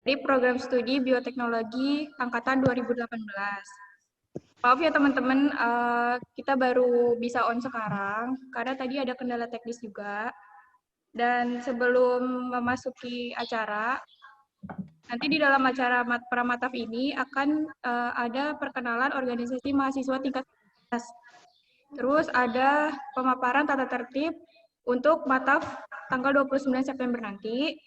dari program studi bioteknologi angkatan 2018. Maaf ya teman-teman, kita baru bisa on sekarang karena tadi ada kendala teknis juga. Dan sebelum memasuki acara, nanti di dalam acara Pramataf ini akan ada perkenalan organisasi mahasiswa tingkat atas. Terus ada pemaparan tata tertib untuk Mataf tanggal 29 September nanti.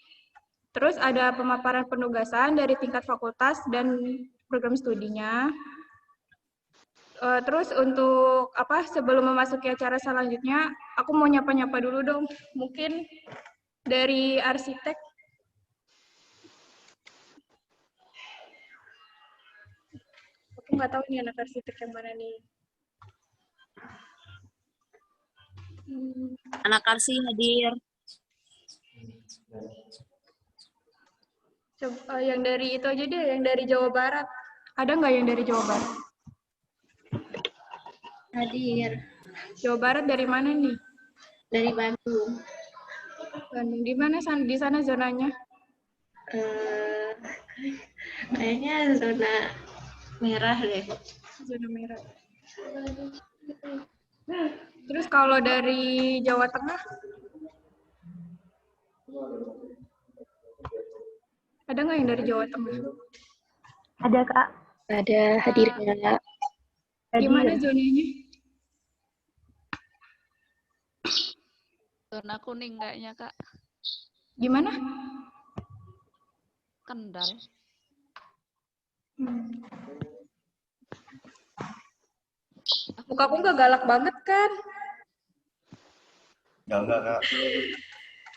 Terus ada pemaparan penugasan dari tingkat fakultas dan program studinya. Terus untuk sebelum memasuki acara selanjutnya, aku mau nyapa-nyapa dulu dong. Mungkin dari arsitek. Aku nggak tahu nih anak arsitek yang mana nih. Anak arsi hadir. Coba, yang dari itu aja deh, yang dari Jawa Barat. Ada nggak yang dari Jawa Barat? Hadir. Jawa Barat dari mana nih? Dari Bandung. Bandung. Di mana di sana zonanya? Kayaknya zona merah deh. Zona merah. Terus kalau dari Jawa Tengah? Ada nggak yang dari Jawa Tengah? Ada, Kak. Ada, hadir, Kak. Gimana zonanya? Zona kuning kayaknya, Kak. Gimana? Kendal. Muka aku nggak galak banget kan? Enggak, Kak.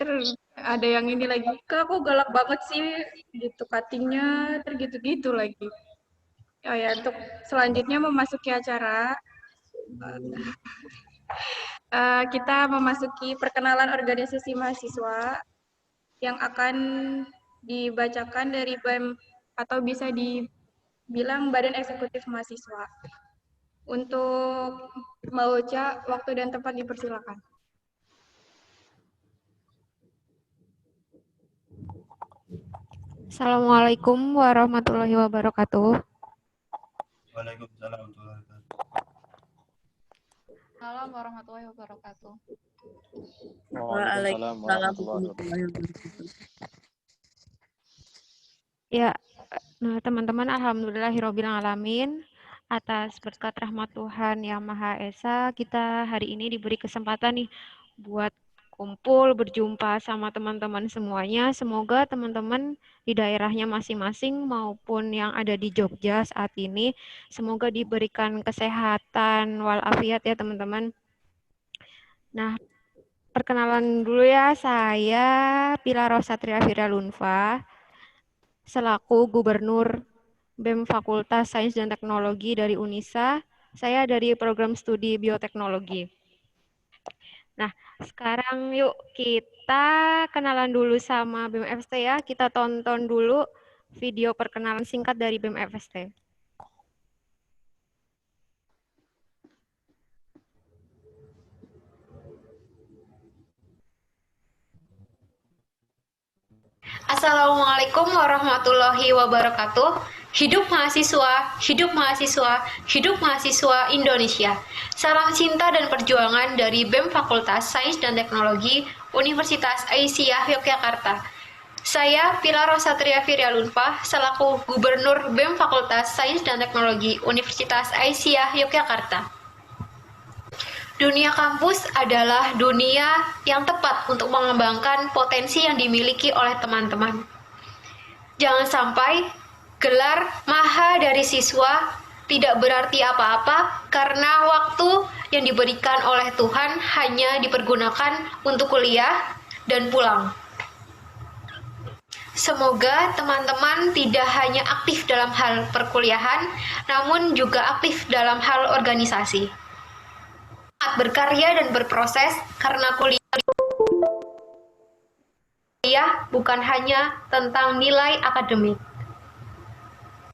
Terus ada yang ini lagi, Kak, aku galak banget sih, gitu cuttingnya, tergitu-gitu lagi. Oh ya, untuk selanjutnya memasuki acara, kita memasuki perkenalan organisasi mahasiswa yang akan dibacakan dari BEM atau bisa dibilang Badan Eksekutif Mahasiswa. Untuk Mbak waktu dan tempat dipersilakan. Assalamualaikum warahmatullahi wabarakatuh. Waalaikumsalam warahmatullahi wabarakatuh. Assalamualaikum warahmatullahi wabarakatuh. Waalaikumsalam warahmatullahi wabarakatuh. Ya, nah teman-teman, alhamdulillahirabbil alamin. Atas berkat rahmat Tuhan Yang Maha Esa, kita hari ini diberi kesempatan nih buat kumpul, berjumpa sama teman-teman semuanya. Semoga teman-teman di daerahnya masing-masing maupun yang ada di Jogja saat ini, semoga diberikan kesehatan walafiat ya teman-teman. Nah, perkenalan dulu ya, saya Pilar Rosatria Viralunfa, selaku Gubernur BEM Fakultas Sains dan Teknologi dari UNISA. Saya dari program studi bioteknologi. Nah, sekarang yuk kita kenalan dulu sama BEM FST ya. Kita tonton dulu video perkenalan singkat dari BEM FST. Assalamualaikum warahmatullahi wabarakatuh. Hidup mahasiswa, hidup mahasiswa, hidup mahasiswa Indonesia. Salam cinta dan perjuangan dari BEM Fakultas Sains dan Teknologi Universitas Aisyah Yogyakarta. Saya Pilar Rosatria Viralunfa, selaku Gubernur BEM Fakultas Sains dan Teknologi Universitas Aisyah Yogyakarta. Dunia kampus adalah dunia yang tepat untuk mengembangkan potensi yang dimiliki oleh teman-teman. Jangan sampai gelar maha dari siswa tidak berarti apa-apa karena waktu yang diberikan oleh Tuhan hanya dipergunakan untuk kuliah dan pulang. Semoga teman-teman tidak hanya aktif dalam hal perkuliahan, namun juga aktif dalam hal organisasi. Berkarya dan berproses karena kuliah bukan hanya tentang nilai akademik.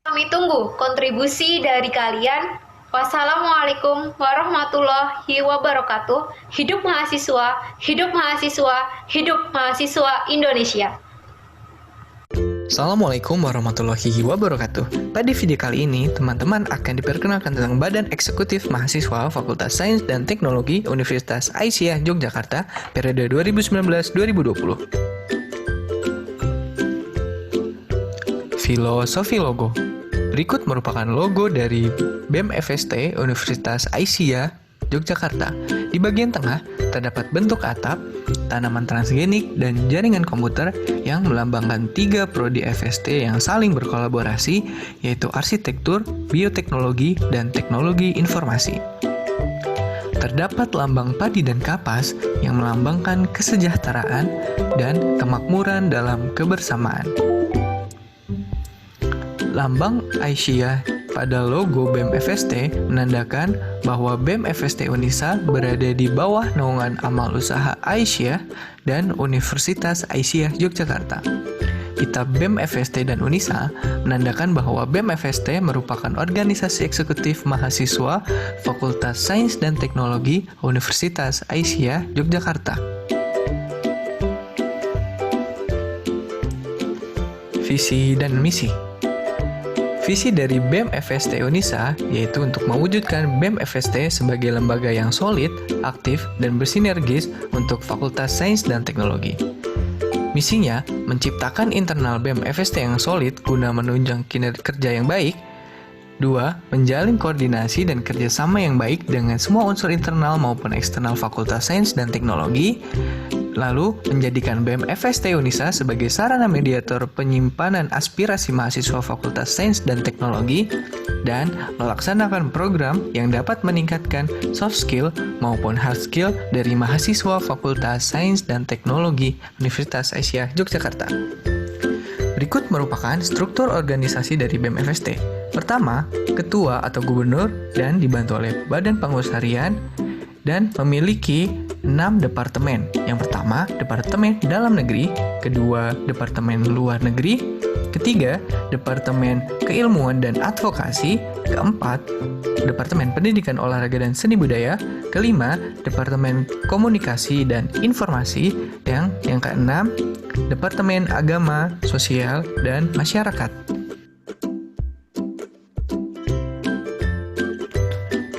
Kami tunggu kontribusi dari kalian. Wassalamualaikum warahmatullahi wabarakatuh. Hidup mahasiswa, hidup mahasiswa, hidup mahasiswa Indonesia. Assalamualaikum warahmatullahi wabarakatuh. Pada video kali ini, teman-teman akan diperkenalkan tentang Badan Eksekutif Mahasiswa Fakultas Sains dan Teknologi Universitas Aisyah Yogyakarta periode 2019-2020. Filosofi logo. Berikut merupakan logo dari BEM FST Universitas Aisyah Yogyakarta. Di bagian tengah terdapat bentuk atap, tanaman transgenik, dan jaringan komputer yang melambangkan 3 prodi FST yang saling berkolaborasi, yaitu arsitektur, bioteknologi, dan teknologi informasi. Terdapat lambang padi dan kapas yang melambangkan kesejahteraan dan kemakmuran dalam kebersamaan. Lambang Aisyah pada logo BEM FST menandakan bahwa BEM FST Unisa berada di bawah naungan amal usaha Aisyah dan Universitas Aisyah Yogyakarta. Kitab BEM FST dan Unisa menandakan bahwa BEM FST merupakan organisasi eksekutif mahasiswa Fakultas Sains dan Teknologi Universitas Aisyah Yogyakarta. Visi dan misi. Visi dari BEM FST Unisa yaitu untuk mewujudkan BEM FST sebagai lembaga yang solid, aktif, dan bersinergis untuk Fakultas Sains dan Teknologi. Misinya, menciptakan internal BEM FST yang solid guna menunjang kinerja yang baik. 2. Menjalin koordinasi dan kerjasama yang baik dengan semua unsur internal maupun eksternal Fakultas Sains dan Teknologi. Lalu, menjadikan BEM FST Unisa sebagai sarana mediator penyimpanan aspirasi mahasiswa Fakultas Sains dan Teknologi dan melaksanakan program yang dapat meningkatkan soft skill maupun hard skill dari mahasiswa Fakultas Sains dan Teknologi Universitas Aisyah Yogyakarta. Berikut merupakan struktur organisasi dari BEM FST. Pertama, ketua atau gubernur dan dibantu oleh badan pengurus harian dan memiliki 6 departemen. Yang pertama, Departemen Dalam Negeri, kedua, Departemen Luar Negeri, ketiga, Departemen Keilmuan dan Advokasi, keempat, Departemen Pendidikan Olahraga dan Seni Budaya, kelima, Departemen Komunikasi dan Informasi, yang keenam, Departemen Agama, Sosial, dan Masyarakat.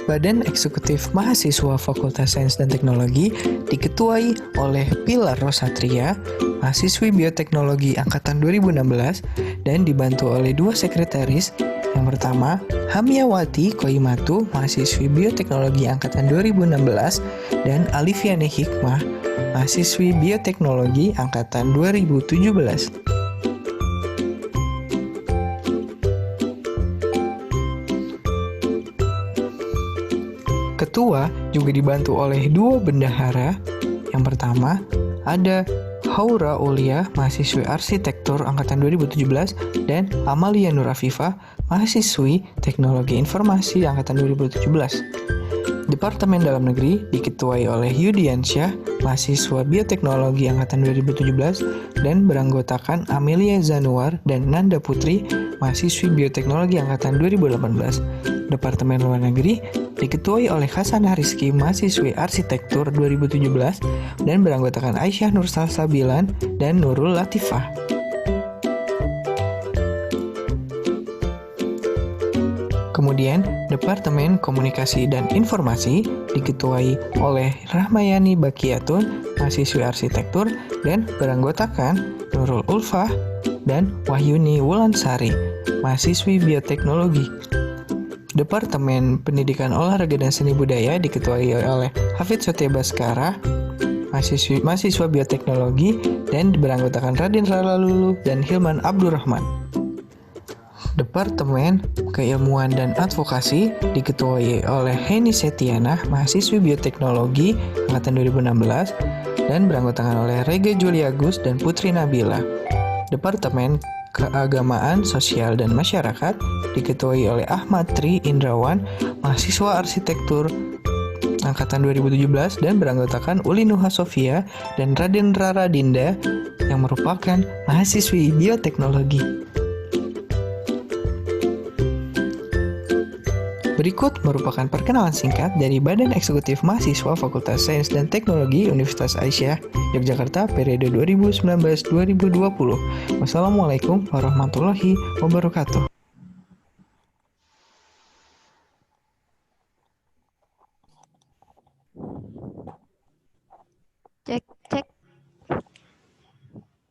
Badan Eksekutif Mahasiswa Fakultas Sains dan Teknologi diketuai oleh Pilar Rosatria, mahasiswi Bioteknologi Angkatan 2016, dan dibantu oleh 2 sekretaris. Yang pertama, Hamiawati Koimatu, mahasiswi Bioteknologi Angkatan 2016, dan Alifiane Hikmah, mahasiswi Bioteknologi Angkatan 2017. Ketua juga dibantu oleh 2 bendahara. Yang pertama, ada Haura Ulia, mahasiswi Arsitektur Angkatan 2017, dan Amalia Nur Afifah, mahasiswi Teknologi Informasi Angkatan 2017. Departemen Dalam Negeri diketuai oleh Yudiansyah, mahasiswa Bioteknologi Angkatan 2017, dan beranggotakan Amelia Zanuar dan Nanda Putri, mahasiswi Bioteknologi Angkatan 2018. Departemen Luar Negeri diketuai oleh Hasanah Rizky, mahasiswi Arsitektur 2017, dan beranggotakan Aisyah Nur Salsabilan dan Nurul Latifah. Kemudian, Departemen Komunikasi dan Informasi diketuai oleh Rahmayani Bakiyatun, mahasiswi Arsitektur, dan beranggotakan Nurul Ulfah dan Wahyuni Wulansari, mahasiswi Bioteknologi. Departemen Pendidikan Olahraga dan Seni Budaya diketuai oleh Hafid Sote Baskara, mahasiswa Bioteknologi, dan beranggotakan Raden Ralalulu dan Hilman Abdurrahman. Departemen Keilmuan dan Advokasi diketuai oleh Heni Setiana, mahasiswi Bioteknologi Angkatan 2016, dan beranggotakan oleh Rega Juliagus dan Putri Nabila. Departemen Keagamaan, Sosial, dan Masyarakat diketuai oleh Ahmad Tri Indrawan, mahasiswa Arsitektur Angkatan 2017, dan beranggotakan Uli Nuha Sofia dan Raden Rara Dinda yang merupakan mahasiswi Bioteknologi. Berikut merupakan perkenalan singkat dari Badan Eksekutif Mahasiswa Fakultas Sains dan Teknologi Universitas Aisyah Yogyakarta periode 2019-2020. Wassalamualaikum warahmatullahi wabarakatuh. Cek, cek.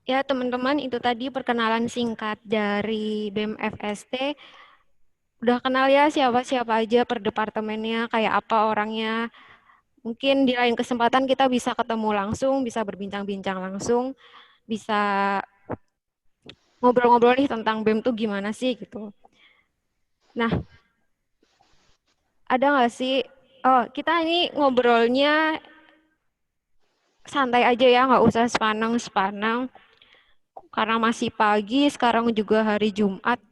Ya, teman-teman, itu tadi perkenalan singkat dari BEM FST. Udah kenal ya siapa-siapa aja per departemennya, kayak apa orangnya. Mungkin di lain kesempatan kita bisa ketemu langsung, bisa berbincang-bincang langsung, bisa ngobrol-ngobrol nih tentang BEM tuh gimana sih gitu. Nah, ada nggak sih, kita ini ngobrolnya santai aja ya, nggak usah sepanang-sepanang. Karena masih pagi, sekarang juga hari Jumat.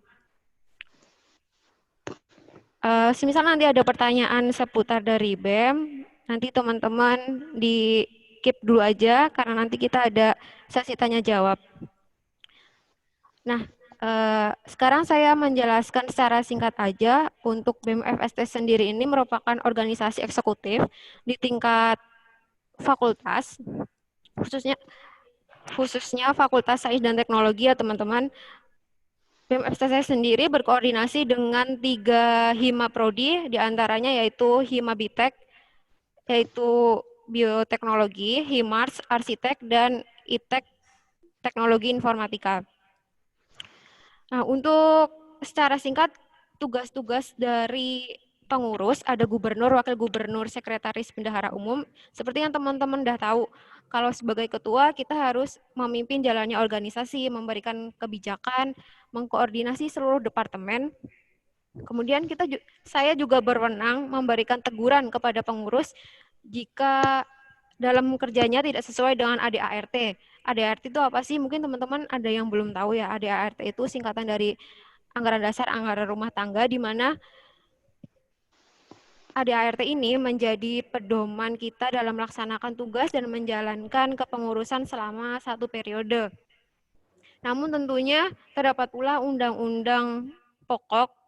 Semisal nanti ada pertanyaan seputar dari BEM, nanti teman-teman di keep dulu aja, karena nanti kita ada sesi tanya jawab. Nah, sekarang saya menjelaskan secara singkat aja, untuk BEM FST sendiri ini merupakan organisasi eksekutif di tingkat fakultas, khususnya Fakultas Sains dan Teknologi ya teman-teman. BEM FST sendiri berkoordinasi dengan 3 Hima Prodi, diantaranya yaitu Hima Bitek, yaitu Bioteknologi, Himars, Arsitek, dan ITEK, Teknologi Informatika. Nah, untuk secara singkat, tugas-tugas dari pengurus, ada gubernur, wakil gubernur, sekretaris, bendahara umum. Seperti yang teman-teman udah tahu, kalau sebagai ketua kita harus memimpin jalannya organisasi, memberikan kebijakan, mengkoordinasi seluruh departemen. Kemudian saya juga berwenang memberikan teguran kepada pengurus jika dalam kerjanya tidak sesuai dengan ADART. ADART itu apa sih? Mungkin teman-teman ada yang belum tahu ya. ADART itu singkatan dari Anggaran Dasar Anggaran Rumah Tangga, di mana ADART ini menjadi pedoman kita dalam melaksanakan tugas dan menjalankan kepengurusan selama 1 periode. Namun tentunya terdapat pula undang-undang pokok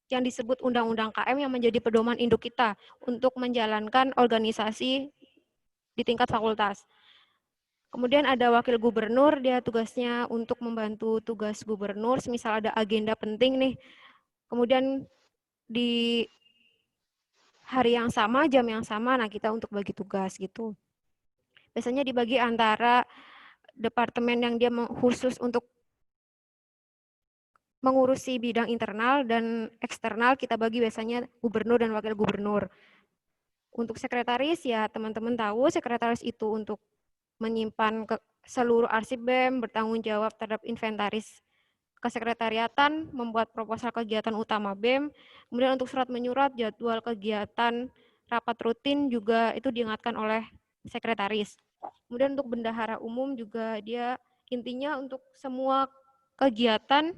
yang disebut Undang-Undang KM yang menjadi pedoman induk kita untuk menjalankan organisasi di tingkat fakultas. Kemudian ada wakil gubernur, dia tugasnya untuk membantu tugas gubernur, semisal ada agenda penting nih. Kemudian di hari yang sama, jam yang sama, nah kita untuk bagi tugas gitu. Biasanya dibagi antara departemen yang dia khusus untuk mengurusi bidang internal dan eksternal, kita bagi biasanya gubernur dan wakil gubernur. Untuk sekretaris ya teman-teman tahu, sekretaris itu untuk menyimpan seluruh arsip BEM, bertanggung jawab terhadap inventaris kesekretariatan, membuat proposal kegiatan utama BEM, kemudian untuk surat menyurat, jadwal kegiatan, rapat rutin juga itu diingatkan oleh sekretaris. Kemudian untuk bendahara umum juga dia intinya untuk semua kegiatan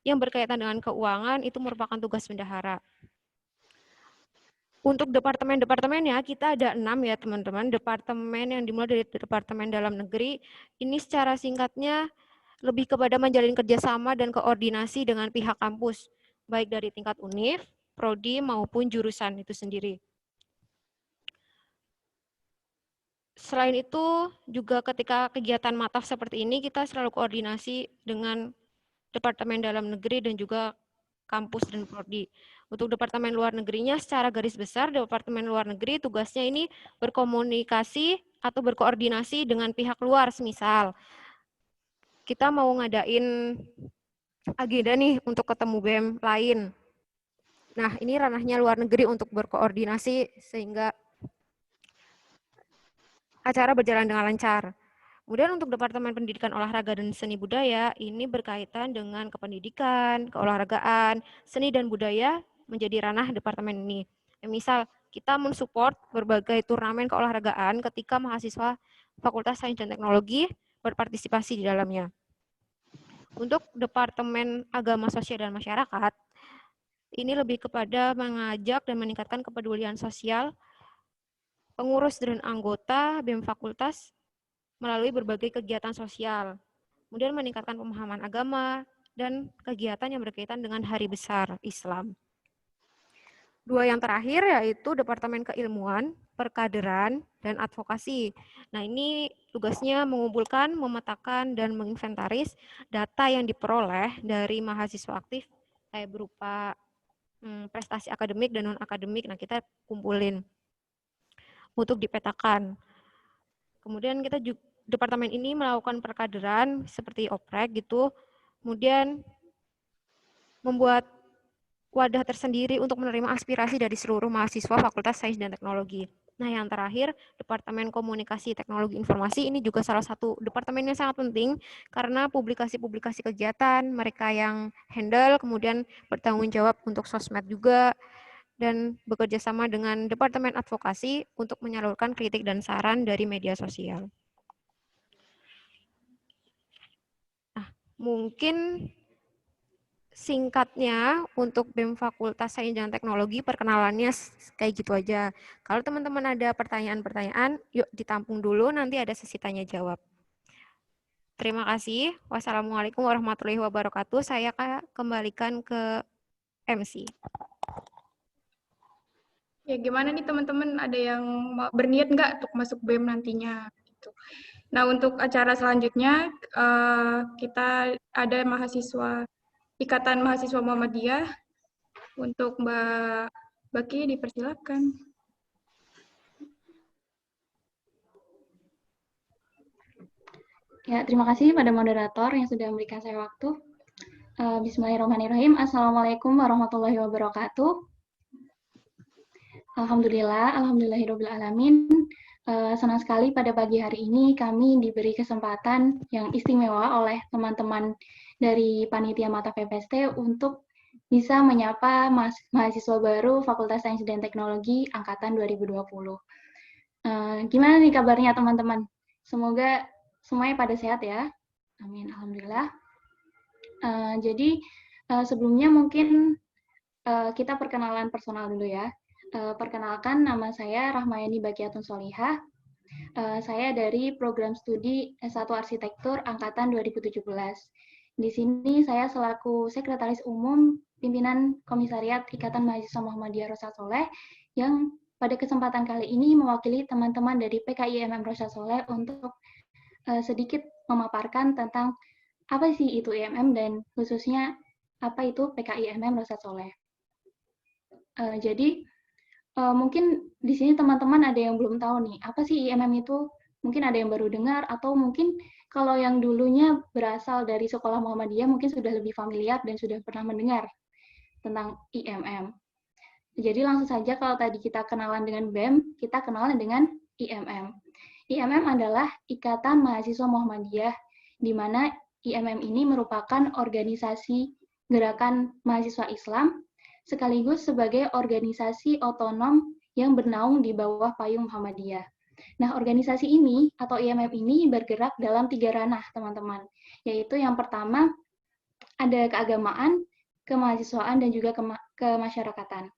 yang berkaitan dengan keuangan itu merupakan tugas bendahara. Untuk departemen-departemennya kita ada 6 ya teman-teman. Departemen yang dimulai dari Departemen Dalam Negeri, ini secara singkatnya lebih kepada menjalin kerjasama dan koordinasi dengan pihak kampus, baik dari tingkat univ, prodi, maupun jurusan itu sendiri. Selain itu, juga ketika kegiatan mataf seperti ini, kita selalu koordinasi dengan Departemen Dalam Negeri dan juga kampus dan prodi. Untuk Departemen Luar Negerinya, secara garis besar, Departemen Luar Negeri tugasnya ini berkomunikasi atau berkoordinasi dengan pihak luar, semisal kita mau ngadain agenda nih untuk ketemu BEM lain. Nah, ini ranahnya luar negeri untuk berkoordinasi sehingga acara berjalan dengan lancar. Kemudian untuk Departemen Pendidikan Olahraga dan Seni Budaya, ini berkaitan dengan kependidikan, keolahragaan, seni dan budaya menjadi ranah departemen ini. Misal, kita mensupport berbagai turnamen keolahragaan ketika mahasiswa Fakultas Sains dan Teknologi berpartisipasi di dalamnya. Untuk Departemen Agama Sosial dan Masyarakat, ini lebih kepada mengajak dan meningkatkan kepedulian sosial pengurus dan anggota BEM Fakultas melalui berbagai kegiatan sosial. Kemudian meningkatkan pemahaman agama dan kegiatan yang berkaitan dengan hari besar Islam. Dua yang terakhir yaitu Departemen Keilmuan, Perkaderan, dan Advokasi. Nah, ini tugasnya mengumpulkan, memetakan, dan menginventaris data yang diperoleh dari mahasiswa aktif kayak berupa prestasi akademik dan non-akademik. Nah, kita kumpulin untuk dipetakan. Kemudian kita juga, departemen ini melakukan perkaderan seperti oprek gitu, kemudian membuat wadah tersendiri untuk menerima aspirasi dari seluruh mahasiswa Fakultas Sains dan Teknologi. Nah, yang terakhir, Departemen Komunikasi Teknologi Informasi ini juga salah satu departemen yang sangat penting karena publikasi-publikasi kegiatan mereka yang handle, kemudian bertanggung jawab untuk sosmed juga, dan bekerja sama dengan Departemen Advokasi untuk menyalurkan kritik dan saran dari media sosial. Nah, mungkin singkatnya untuk BEM Fakultas Sains dan Teknologi perkenalannya kayak gitu aja. Kalau teman-teman ada pertanyaan-pertanyaan, yuk ditampung dulu, nanti ada sesi tanya jawab. Terima kasih. Wassalamualaikum warahmatullahi wabarakatuh. Saya kembalikan ke MC. Ya, gimana nih teman-teman? Ada yang berniat nggak untuk masuk BEM nantinya? Gitu. Nah, untuk acara selanjutnya, kita ada mahasiswa Ikatan Mahasiswa Muhammadiyah. Untuk Mbak Baki, dipersilakan. Ya, terima kasih pada moderator yang sudah memberikan saya waktu. Bismillahirrahmanirrahim. Assalamualaikum warahmatullahi wabarakatuh. Alhamdulillahirrahmanirrahim. Senang sekali pada pagi hari ini kami diberi kesempatan yang istimewa oleh teman-teman dari Panitia Mata FST untuk bisa menyapa mahasiswa baru Fakultas Sains dan Teknologi Angkatan 2020. Gimana nih kabarnya teman-teman? Semoga semuanya pada sehat ya. Amin, alhamdulillah. Jadi sebelumnya mungkin kita perkenalan personal dulu ya. Perkenalkan, nama saya Rahmayani Bakiatun Solihah. Saya dari program studi S1 Arsitektur Angkatan 2017. Di sini saya selaku Sekretaris Umum Pimpinan Komisariat Ikatan Mahasiswa Muhammadiyah Rosyad Soleh yang pada kesempatan kali ini mewakili teman-teman dari PKIMM Rosyad Soleh untuk sedikit memaparkan tentang apa sih itu IMM dan khususnya apa itu PKIMM Rosyad Soleh. Jadi mungkin di sini teman-teman ada yang belum tahu nih, apa sih IMM itu? Mungkin ada yang baru dengar, atau mungkin kalau yang dulunya berasal dari sekolah Muhammadiyah mungkin sudah lebih familiar dan sudah pernah mendengar tentang IMM. Jadi langsung saja kalau tadi kita kenalan dengan BEM, kita kenalan dengan IMM. IMM adalah Ikatan Mahasiswa Muhammadiyah, di mana IMM ini merupakan organisasi gerakan mahasiswa Islam sekaligus sebagai organisasi otonom yang bernaung di bawah payung Muhammadiyah. Nah, organisasi ini atau IMM ini bergerak dalam 3 ranah, teman-teman. Yaitu yang pertama, ada keagamaan, kemahasiswaan, dan juga kemasyarakatan.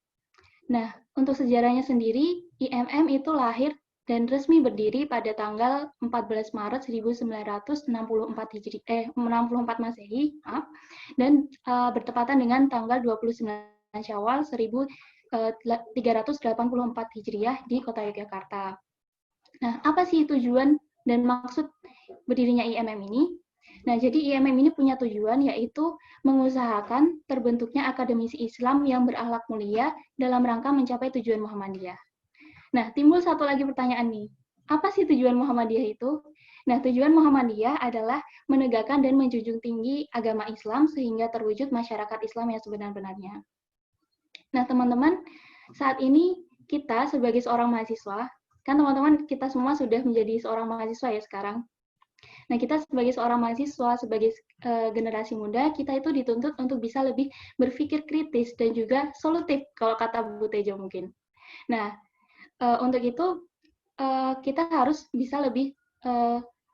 Nah, untuk sejarahnya sendiri, IMM itu lahir dan resmi berdiri pada tanggal 14 Maret 1964 Masehi, dan bertepatan dengan tanggal 29 Syawal 1384 Hijriah di Kota Yogyakarta. Nah, apa sih tujuan dan maksud berdirinya IMM ini? Nah, jadi IMM ini punya tujuan yaitu mengusahakan terbentuknya akademisi Islam yang berakhlak mulia dalam rangka mencapai tujuan Muhammadiyah. Nah, timbul satu lagi pertanyaan nih. Apa sih tujuan Muhammadiyah itu? Nah, tujuan Muhammadiyah adalah menegakkan dan menjunjung tinggi agama Islam sehingga terwujud masyarakat Islam yang sebenar-benarnya. Nah, teman-teman, saat ini kita sebagai seorang mahasiswa, kan teman-teman kita semua sudah menjadi seorang mahasiswa ya sekarang. Nah, kita sebagai seorang mahasiswa, sebagai generasi muda, kita itu dituntut untuk bisa lebih berpikir kritis dan juga solutif, kalau kata Bu Tejo mungkin. Nah, untuk itu kita harus bisa lebih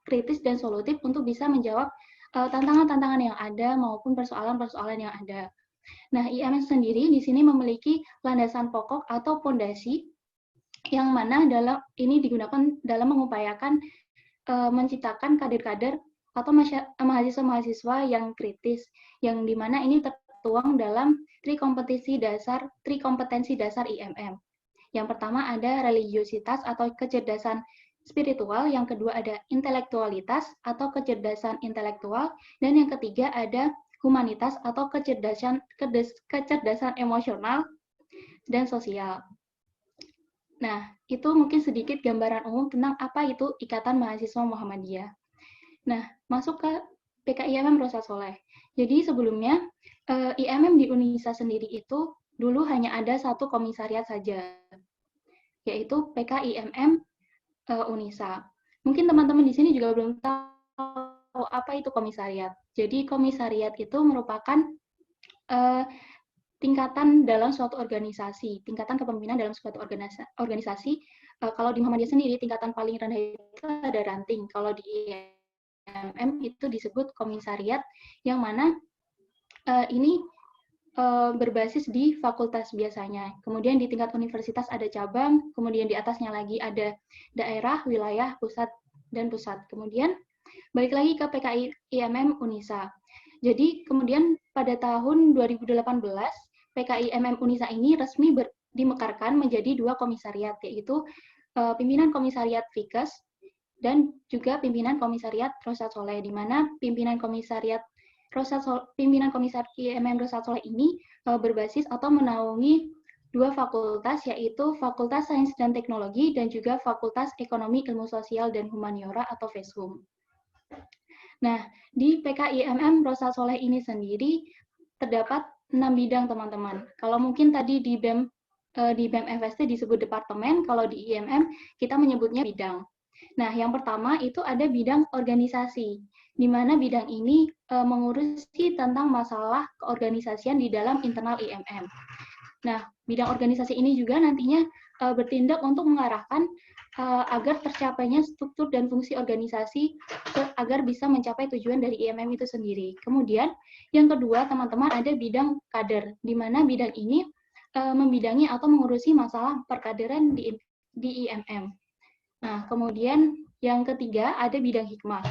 kritis dan solutif untuk bisa menjawab tantangan-tantangan yang ada maupun persoalan-persoalan yang ada. Nah, IMM sendiri di sini memiliki landasan pokok atau fondasi yang mana ini digunakan dalam mengupayakan menciptakan kader-kader atau mahasiswa-mahasiswa yang kritis, yang dimana ini tertuang dalam tri kompetensi dasar IMM. Yang pertama ada religiositas atau kecerdasan spiritual, yang kedua ada intelektualitas atau kecerdasan intelektual, dan yang ketiga ada humanitas atau kecerdasan emosional dan sosial. Nah, itu mungkin sedikit gambaran umum tentang apa itu Ikatan Mahasiswa Muhammadiyah. Nah, masuk ke PKIMM Rosyad Sholeh. Jadi sebelumnya, IMM di Unisa sendiri itu dulu hanya ada satu komisariat saja, yaitu PKIMM Unisa. Mungkin teman-teman di sini juga belum tahu apa itu komisariat. Jadi komisariat itu merupakan tingkatan dalam suatu organisasi, tingkatan kepemimpinan dalam suatu organisasi. Kalau di Muhammadiyah sendiri, tingkatan paling rendah itu ada ranting. Kalau di IMM itu disebut komisariat, yang mana ini berbasis di fakultas biasanya. Kemudian di tingkat universitas ada cabang, kemudian di atasnya lagi ada daerah, wilayah, pusat, dan pusat. Kemudian balik lagi ke PKI IMM Unisa. Jadi kemudian pada tahun 2018, PKI IMM Unisa ini resmi dimekarkan menjadi dua komisariat, yaitu pimpinan komisariat Fikes dan juga pimpinan komisariat Rosyad Sholeh, di mana pimpinan komisariat IMM Rosyad Sholeh ini berbasis atau menaungi dua fakultas, yaitu Fakultas Sains dan Teknologi dan juga Fakultas Ekonomi, Ilmu Sosial, dan Humaniora atau FESHUM. Nah, di PKIMM Rosyad Sholeh ini sendiri terdapat 6 bidang, teman-teman. Kalau mungkin tadi di BEM FST disebut departemen, kalau di IMM kita menyebutnya bidang. Nah, yang pertama itu ada bidang organisasi, di mana bidang ini mengurusi tentang masalah keorganisasian di dalam internal IMM. Nah, bidang organisasi ini juga nantinya bertindak untuk mengarahkan agar tercapainya struktur dan fungsi organisasi agar bisa mencapai tujuan dari IMM itu sendiri. Kemudian, yang kedua, teman-teman, ada bidang kader, di mana bidang ini membidangi atau mengurusi masalah perkaderan di IMM. Nah, kemudian yang ketiga ada bidang hikmah.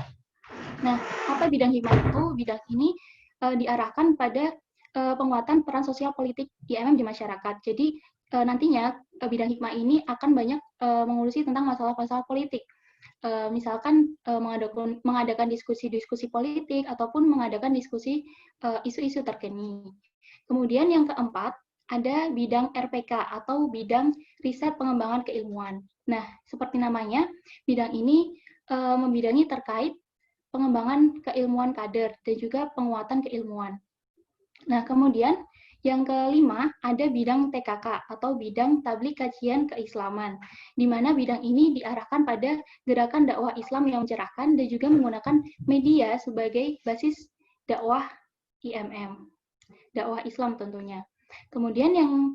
Nah, apa bidang hikmah itu? Bidang ini diarahkan pada penguatan peran sosial politik IMM di masyarakat. Jadi nantinya bidang hikmah ini akan banyak mengurusi tentang masalah-masalah politik. Misalkan mengadakan diskusi-diskusi politik ataupun mengadakan diskusi isu-isu terkini. Kemudian yang keempat ada bidang RPK atau bidang riset pengembangan keilmuan. Nah, seperti namanya, bidang ini membidangi terkait pengembangan keilmuan kader dan juga penguatan keilmuan. Nah, kemudian yang kelima ada bidang TKK atau bidang tablik kajian keislaman, di mana bidang ini diarahkan pada gerakan dakwah Islam yang mencerahkan dan juga menggunakan media sebagai basis dakwah IMM, dakwah Islam tentunya. Kemudian yang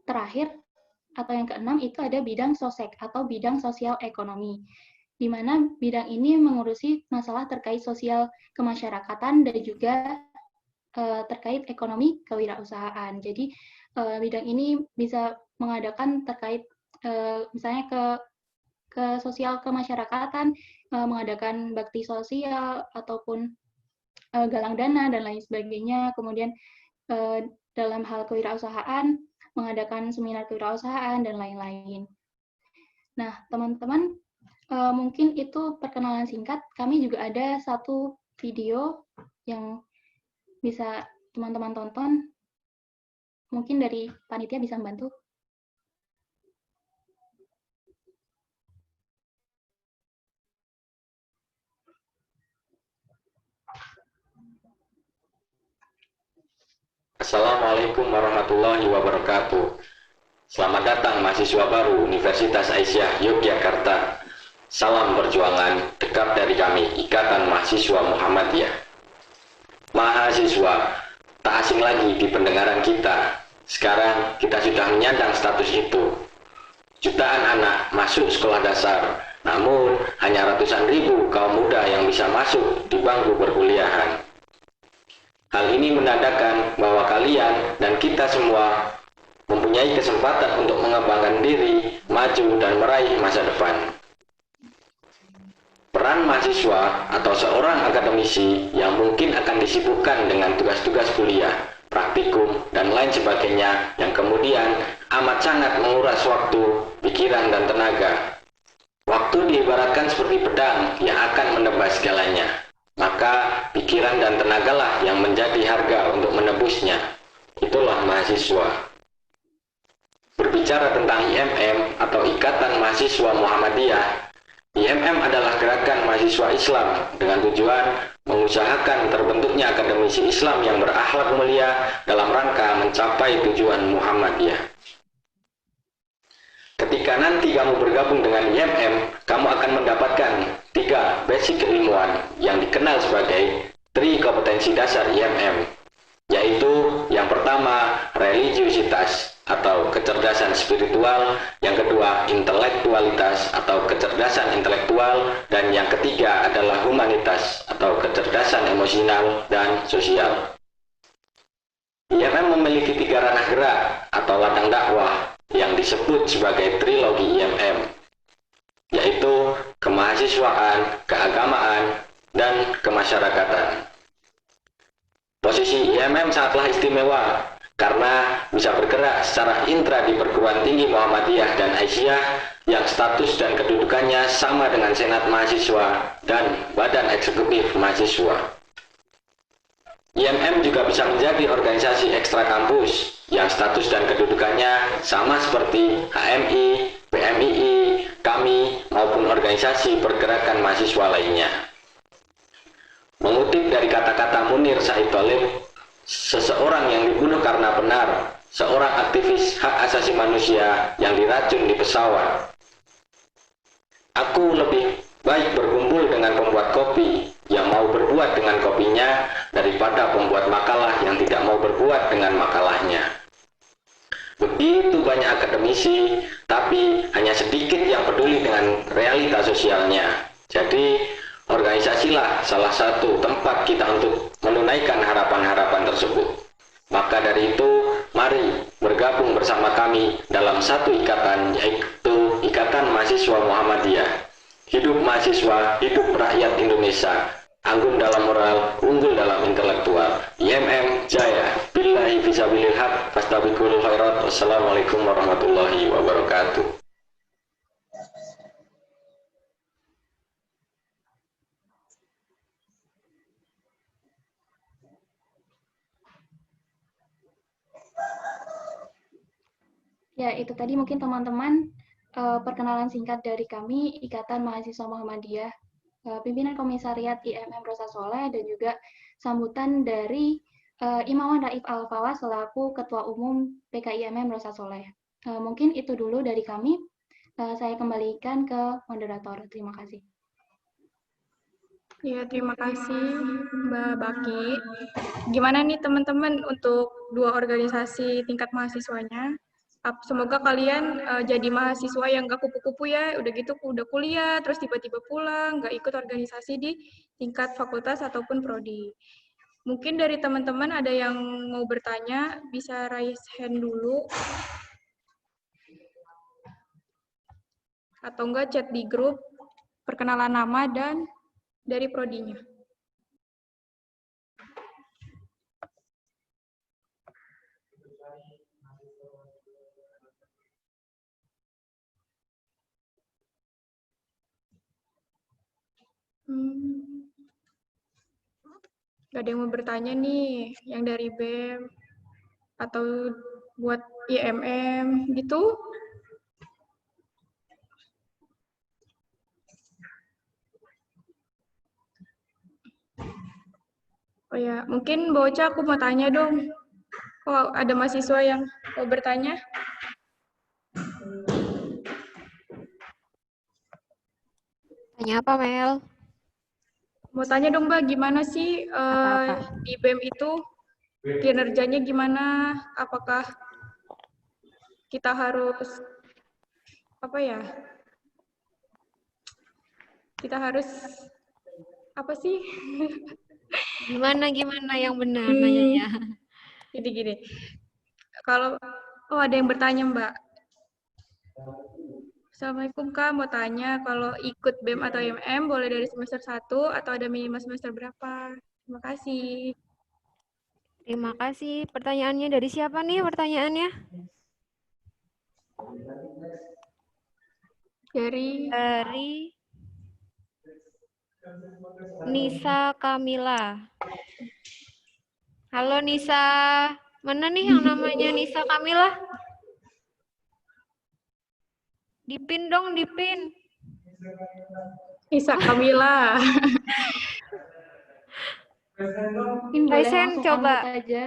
terakhir atau yang keenam itu ada bidang sosek atau bidang sosial ekonomi, di mana bidang ini mengurusi masalah terkait sosial kemasyarakatan dan juga terkait ekonomi kewirausahaan. Jadi bidang ini bisa mengadakan terkait misalnya ke sosial kemasyarakatan, mengadakan bakti sosial ataupun galang dana dan lain sebagainya. Kemudian dalam hal kewirausahaan, mengadakan seminar kewirausahaan dan lain-lain. Nah, teman-teman, mungkin itu perkenalan singkat. Kami juga ada satu video yang bisa teman-teman tonton. Mungkin dari panitia bisa membantu. Assalamualaikum warahmatullahi wabarakatuh. Selamat datang mahasiswa baru Universitas Aisyah Yogyakarta. Salam perjuangan dekat dari kami, Ikatan Mahasiswa Muhammadiyah. Mahasiswa, tak asing lagi di pendengaran kita. Sekarang kita sudah menyandang status itu. Jutaan anak masuk sekolah dasar, namun hanya ratusan ribu kaum muda yang bisa masuk di bangku perkuliahan. Hal ini menandakan bahwa kalian dan kita semua mempunyai kesempatan untuk mengembangkan diri, maju dan meraih masa depan. Peran mahasiswa atau seorang akademisi yang mungkin akan disibukkan dengan tugas-tugas kuliah praktikum, dan lain sebagainya yang kemudian amat sangat menguras waktu, pikiran, dan tenaga. Waktu diibaratkan seperti pedang yang akan menebas segalanya. Maka pikiran dan tenagalah yang menjadi harga untuk menebusnya. Itulah mahasiswa. Berbicara tentang IMM atau Ikatan Mahasiswa Muhammadiyah, IMM adalah gerakan mahasiswa Islam dengan tujuan mengusahakan terbentuknya akademisi Islam yang berakhlak mulia dalam rangka mencapai tujuan Muhammadiyah. Ketika nanti kamu bergabung dengan IMM, kamu akan mendapatkan 3 basic keilmuan yang dikenal sebagai 3 kompetensi dasar IMM, yaitu yang pertama religiusitas atau kecerdasan spiritual, yang kedua intelektualitas atau kecerdasan intelektual, dan yang ketiga adalah humanitas atau kecerdasan emosional dan sosial. IMM memiliki 3 ranah gerak atau ladang dakwah yang disebut sebagai trilogi IMM, yaitu kemahasiswaan, keagamaan, dan kemasyarakatan. Posisi IMM sangatlah istimewa karena bisa bergerak secara intra di perguruan tinggi Muhammadiyah dan Aisyah yang status dan kedudukannya sama dengan Senat Mahasiswa dan Badan Eksekutif Mahasiswa. IMM juga bisa menjadi organisasi ekstra kampus yang status dan kedudukannya sama seperti HMI, PMII, KAMI, maupun organisasi pergerakan mahasiswa lainnya. Mengutip dari kata-kata Munir Said Thalib, seseorang yang dibunuh karena benar, seorang aktivis hak asasi manusia yang diracun di pesawat. Aku lebih baik berkumpul dengan pembuat kopi yang mau berbuat dengan kopinya daripada pembuat makalah yang tidak mau berbuat dengan makalahnya. Begitu banyak akademisi, tapi hanya sedikit yang peduli dengan realita sosialnya. Jadi, organisasilah salah satu tempat kita untuk menunaikan harapan-harapan tersebut. Maka dari itu, mari bergabung bersama kami dalam satu ikatan, yaitu Ikatan Mahasiswa Muhammadiyah. Hidup mahasiswa, hidup rakyat Indonesia. Anggun dalam moral, unggul dalam intelektual. IMM Jaya. Billahi fisabilil haq, fastabiqul khairat. Wassalamualaikum warahmatullahi wabarakatuh. Ya, itu tadi mungkin teman-teman perkenalan singkat dari kami, Ikatan Mahasiswa Muhammadiyah, pimpinan Komisariat IMM Rosa Soleh, dan juga sambutan dari Imawan Raif Al-Fawas selaku Ketua Umum PKIMM Rosa Soleh. Mungkin itu dulu dari kami. Saya kembalikan ke moderator. Terima kasih. Ya, terima kasih Mbak Baki. Gimana nih teman-teman untuk 2 organisasi tingkat mahasiswanya? Semoga kalian jadi mahasiswa yang gak kupu-kupu ya, udah gitu udah kuliah, terus tiba-tiba pulang, gak ikut organisasi di tingkat fakultas ataupun prodi. Mungkin dari teman-teman ada yang mau bertanya, bisa raise hand dulu. Atau enggak chat di grup, perkenalan nama dan dari prodinya. Gak ada yang mau bertanya nih, yang dari BEM atau buat IMM gitu? Oh ya, mungkin Boca aku mau tanya dong. Oh, ada mahasiswa yang mau bertanya? Tanya apa, Mel? Mau tanya dong, Mbak, gimana sih di BEM itu kinerjanya gimana? Apakah kita harus apa ya? Kita harus apa sih? Gimana yang benar nanyanya? Gini. Kalau ada yang bertanya, Mbak. Assalamualaikum Kak, mau tanya kalau ikut BEM atau IMM boleh dari semester 1 atau ada minimal semester berapa? Terima kasih. Terima kasih. Pertanyaannya dari siapa nih pertanyaannya? Dari Dari Nisa Kamila. Halo Nisa. Mana nih yang namanya Nisa Kamila? Dipin dong, dipin. Isa Kamila. Mungkin boleh Raisen, langsung coba. unmute aja.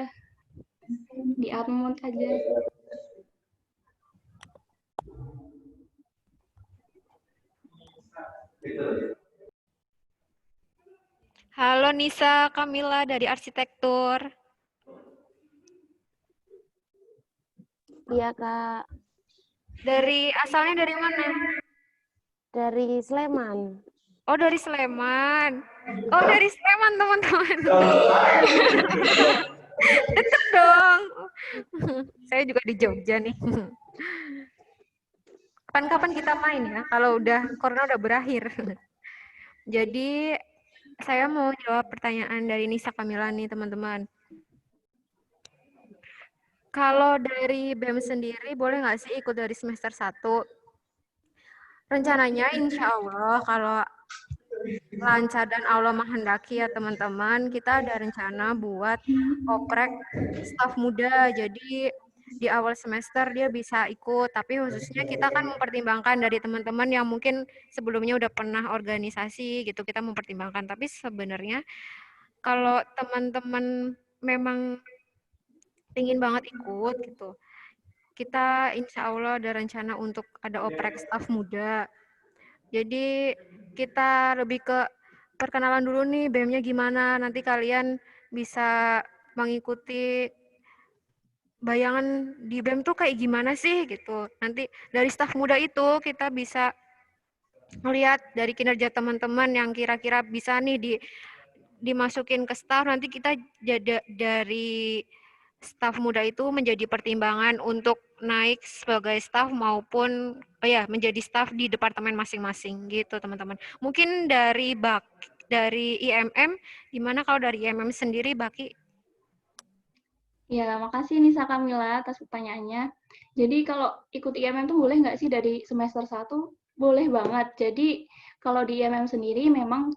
Di unmute aja. Halo Nisa Kamila dari arsitektur. Iya, Kak. Asalnya dari mana? Dari Sleman. Oh, dari Sleman. Oh, dari Sleman, teman-teman. Deket dong. Saya juga di Jogja nih. Kapan-kapan kita main ya, kalau corona udah berakhir. Jadi, saya mau jawab pertanyaan dari Nisa Kamila nih, teman-teman. Kalau dari BEM sendiri, boleh nggak sih ikut dari semester 1? Rencananya insya Allah kalau lancar dan Allah menghendaki ya teman-teman, kita ada rencana buat oprek staf muda. Jadi di awal semester dia bisa ikut, tapi khususnya kita kan mempertimbangkan dari teman-teman yang mungkin sebelumnya udah pernah organisasi gitu, kita mempertimbangkan. Tapi sebenarnya kalau teman-teman memang ingin banget ikut gitu, kita insya Allah ada rencana untuk ada oprek staf muda. Jadi kita lebih ke perkenalan dulu nih BEM-nya gimana, nanti kalian bisa mengikuti bayangan di BEM tuh kayak gimana sih gitu. Nanti dari staf muda itu kita bisa melihat dari kinerja teman-teman yang kira-kira bisa nih dimasukin ke staf, nanti kita jadi dari staf muda itu menjadi pertimbangan untuk naik sebagai staf maupun menjadi staf di departemen masing-masing gitu teman-teman. Mungkin dari IMM, gimana kalau dari IMM sendiri Baki? Ya, makasih Nisa Kamila atas pertanyaannya. Jadi kalau ikut IMM tuh boleh nggak sih dari semester 1? Boleh banget. Jadi kalau di IMM sendiri memang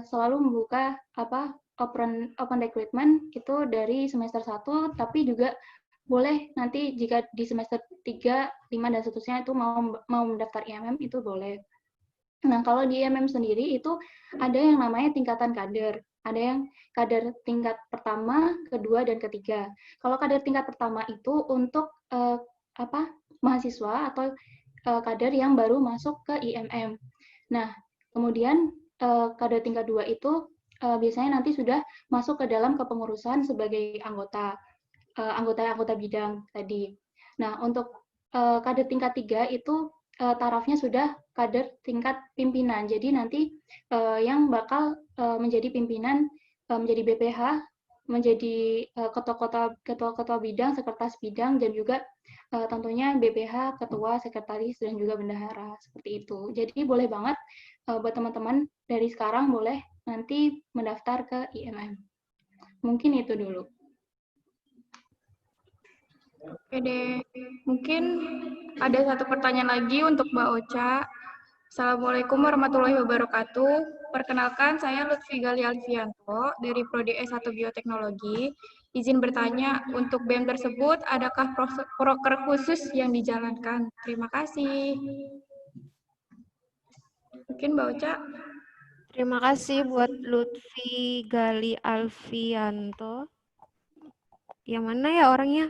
selalu membuka open recruitment itu dari semester 1, tapi juga boleh nanti jika di semester 3, 5, dan seterusnya itu mau mendaftar IMM itu boleh. Nah, kalau di IMM sendiri itu ada yang namanya tingkatan kader. Ada yang kader tingkat pertama, kedua, dan ketiga. Kalau kader tingkat pertama itu untuk mahasiswa atau kader yang baru masuk ke IMM. Nah, kemudian kader tingkat 2 itu biasanya nanti sudah masuk ke dalam kepengurusan sebagai anggota bidang tadi. Nah, untuk kader tingkat 3 itu tarafnya sudah kader tingkat pimpinan. Jadi nanti yang bakal menjadi pimpinan, menjadi BPH, menjadi ketua-ketua bidang, sekretaris bidang, dan juga tentunya BPH, ketua, sekretaris, dan juga bendahara. Seperti itu. Jadi boleh banget buat teman-teman dari sekarang boleh nanti mendaftar ke IMM. Mungkin itu dulu. Oke deh, mungkin ada satu pertanyaan lagi untuk Mbak Ocha. Assalamualaikum warahmatullahi wabarakatuh. Perkenalkan, saya Lutfi Gali Alfianto dari Prodi S1 Bioteknologi. Izin bertanya, untuk BEM tersebut, adakah proker khusus yang dijalankan? Terima kasih. Mungkin Mbak Ocha. Terima kasih buat Lutfi Gali Alfianto. Yang mana ya orangnya?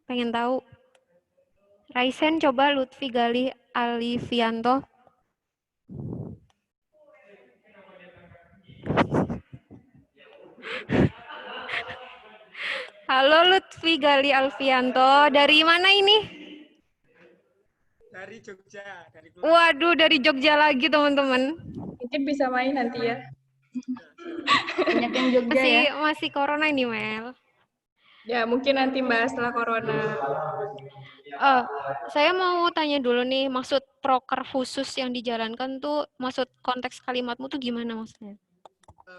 Pengen tahu. Raisen, coba Lutfi Gali Alfianto. Halo Lutfi Gali Alfianto, dari mana ini? Dari Jogja. Waduh, dari Jogja lagi teman-teman. Mungkin bisa main nanti ya. Banyak yang Jogja ya. Masih corona ini, Mel. Ya, mungkin nanti Mbak setelah corona. Saya mau tanya dulu nih, maksud proker khusus yang dijalankan tuh, maksud konteks kalimatmu tuh gimana maksudnya?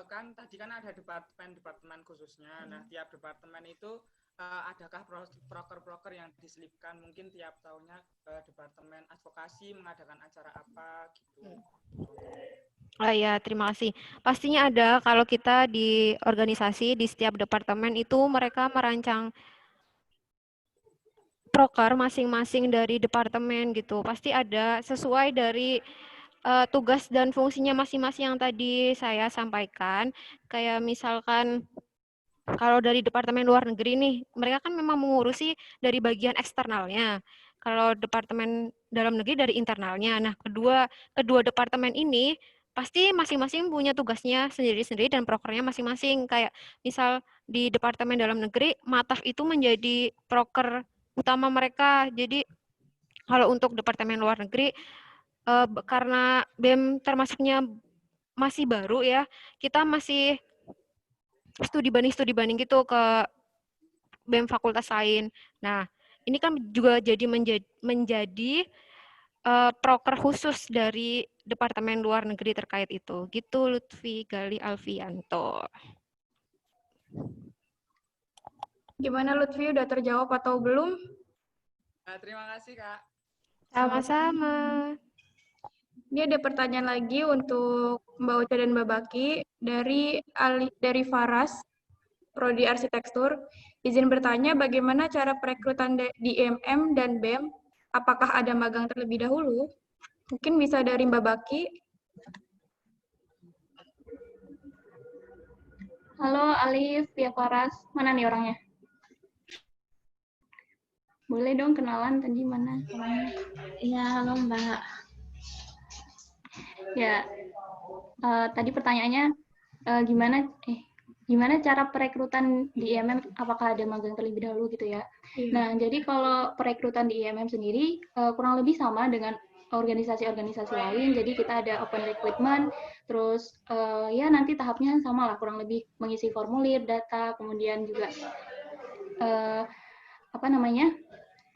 kan tadi kan ada departemen khususnya. Nah, tiap departemen itu adakah proker-proker yang diselipkan? Mungkin tiap tahunnya departemen advokasi mengadakan acara apa gitu. Oh ya, terima kasih. Pastinya ada kalau kita di organisasi, di setiap departemen itu mereka merancang proker masing-masing dari departemen gitu. Pasti ada sesuai dari tugas dan fungsinya masing-masing yang tadi saya sampaikan. Kayak misalkan kalau dari Departemen Luar Negeri nih, mereka kan memang mengurusi dari bagian eksternalnya. Kalau Departemen Dalam Negeri dari internalnya. Nah, kedua departemen ini pasti masing-masing punya tugasnya sendiri-sendiri dan prokernya masing-masing. Kayak misal di Departemen Dalam Negeri, MATAF itu menjadi proker utama mereka. Jadi kalau untuk Departemen Luar Negeri, karena BEM termasuknya masih baru ya, kita masih studi banding gitu ke BEM fakultas lain. Nah, ini kan juga jadi menjadi proker khusus dari Departemen Luar Negeri terkait itu. Gitu Lutfi Gali Alfianto. Gimana Lutfi, udah terjawab atau belum? Terima kasih, Kak. Sama-sama. Ini ada pertanyaan lagi untuk Mbak Uca dan Mbak Baki dari Faras, Prodi Arsitektur. Izin bertanya, bagaimana cara perekrutan di IMM dan BEM? Apakah ada magang terlebih dahulu? Mungkin bisa dari Mbak Baki. Halo Alif, ya Faras. Mana nih orangnya? Boleh dong kenalan tadi mana orangnya? Iya, halo Mbak. Ya, tadi pertanyaannya gimana cara perekrutan di IMM? Apakah ada magang terlebih dahulu gitu ya? Iya. Nah, jadi kalau perekrutan di IMM sendiri kurang lebih sama dengan organisasi-organisasi lain. Jadi kita ada open recruitment, terus ya nanti tahapnya sama lah, kurang lebih mengisi formulir, data, kemudian juga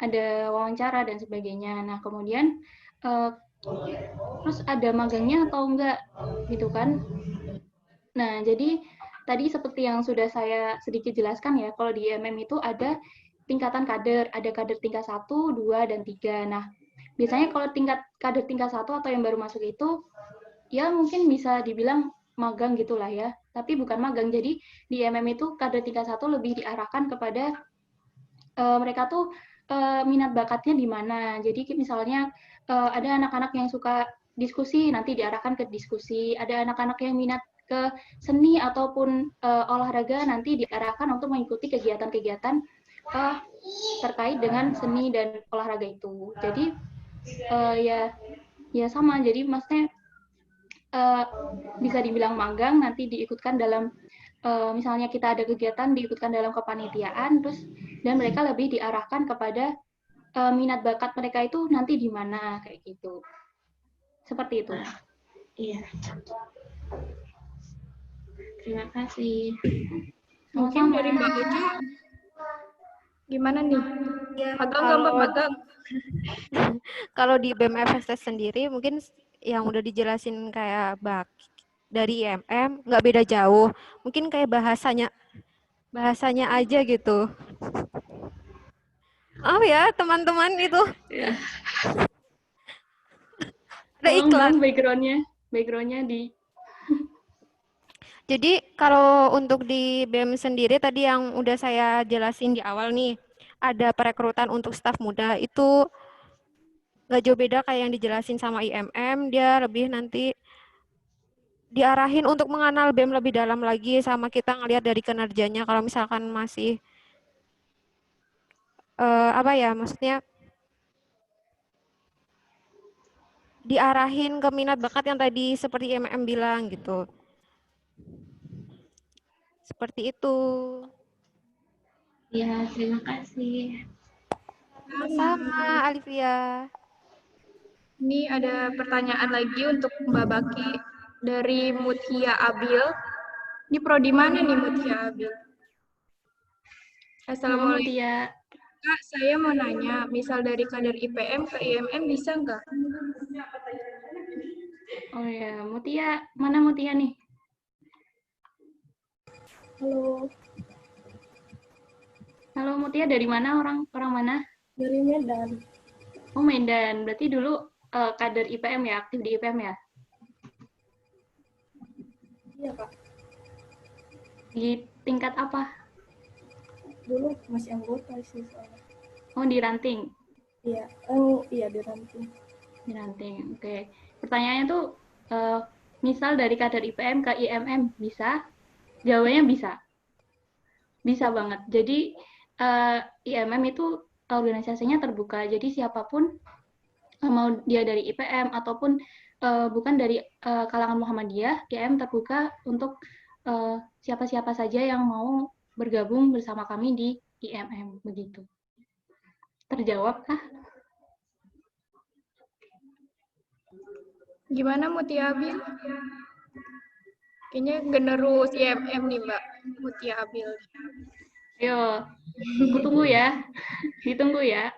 ada wawancara dan sebagainya. Nah, kemudian terus ada magangnya atau enggak gitu kan? Nah, jadi tadi seperti yang sudah saya sedikit jelaskan ya, kalau di IMM itu ada tingkatan kader, ada kader tingkat 1, 2, dan 3. Nah, biasanya kalau kader tingkat 1 atau yang baru masuk itu, ya mungkin bisa dibilang magang gitulah ya, tapi bukan magang. Jadi di IMM itu kader tingkat 1 lebih diarahkan kepada mereka tuh minat bakatnya di mana. Jadi misalnya ada anak-anak yang suka diskusi, nanti diarahkan ke diskusi. Ada anak-anak yang minat ke seni ataupun olahraga, nanti diarahkan untuk mengikuti kegiatan-kegiatan terkait dengan seni dan olahraga itu. Jadi ya sama. Jadi maksudnya bisa dibilang magang, nanti diikutkan dalam misalnya kita ada kegiatan diikutkan dalam kepanitiaan, dan mereka lebih diarahkan kepada minat bakat mereka itu nanti di mana kayak gitu. Seperti itu. Iya. Terima kasih. Mungkin dari Mbak Uca, gimana nih? Magang nggak Mbak magang? Kalau di BEM FST sendiri mungkin yang udah dijelasin kayak dari IMM nggak beda jauh. Mungkin kayak bahasanya aja gitu. Oh ya teman-teman itu. Ya. Ada iklan. Backgroundnya di. Jadi kalau untuk di BEM sendiri tadi yang udah saya jelasin di awal nih, ada perekrutan untuk staf muda itu nggak jauh beda kayak yang dijelasin sama IMM, dia lebih nanti diarahin untuk mengenal BEM lebih dalam lagi, sama kita ngelihat dari kinerjanya. Kalau misalkan masih maksudnya diarahin ke minat bakat yang tadi seperti IMM bilang gitu. Seperti itu. Ya, terima kasih. Sama Alivia. Ini ada pertanyaan lagi untuk Mbak Baki dari Mutia Abil. Ini prodi mana nih Mutia Abil? Assalamualaikum. Mutia. Kak, saya mau nanya, misal dari kader IPM ke IMM bisa nggak? Oh ya, Mutia. Mana Mutia nih? Halo. Halo Mutia, dari mana? Orang mana? Dari Medan. Oh, Medan. Berarti dulu kader IPM ya, aktif di IPM ya? Iya, Kak. Di tingkat apa? Dulu masih anggota sih soalnya. Oh, di ranting. Iya, iya di ranting. Di ranting. Oke. Pertanyaannya tuh misal dari kader IPM ke IMM bisa? Jawabannya bisa. Bisa banget. Jadi IMM itu organisasinya terbuka. Jadi siapapun mau dia dari IPM ataupun bukan dari kalangan Muhammadiyah, IM terbuka untuk siapa-siapa saja yang mau bergabung bersama kami di IMM, begitu. Terjawab kah? Gimana Mutia Abil? Kayaknya generus IMM nih Mbak Mutia Abil. Yo, aku tunggu ya. Ditunggu ya.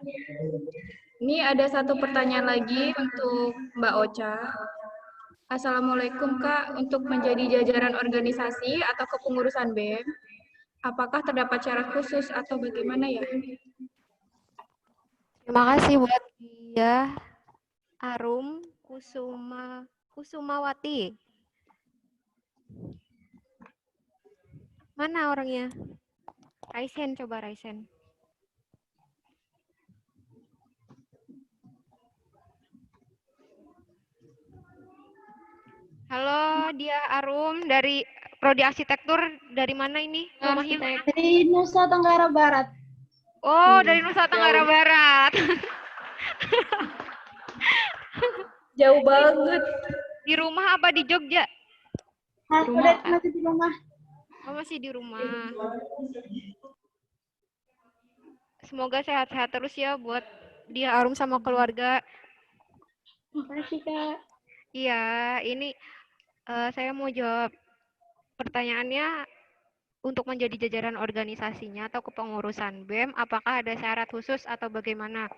Ini ada satu pertanyaan lagi untuk Mbak Ocha. Assalamualaikum Kak, untuk menjadi jajaran organisasi atau kepengurusan BEM, apakah terdapat syarat khusus atau bagaimana ya? Terima kasih buat dia. Arum Kusumawati. Mana orangnya? Raisen, coba Raisen. Halo, dia Arum dari Prodi Arsitektur. Dari mana ini rumahnya? Dari Nusa Tenggara Barat. Oh, dari Nusa Tenggara Barat. Jauh banget. Di rumah apa di Jogja? Masih di rumah. Oh, masih di rumah. Semoga sehat-sehat terus ya buat dia Arum sama keluarga. Makasih, Kak. Iya, ini saya mau jawab pertanyaannya untuk menjadi jajaran organisasinya atau kepengurusan BEM, apakah ada syarat khusus atau bagaimana?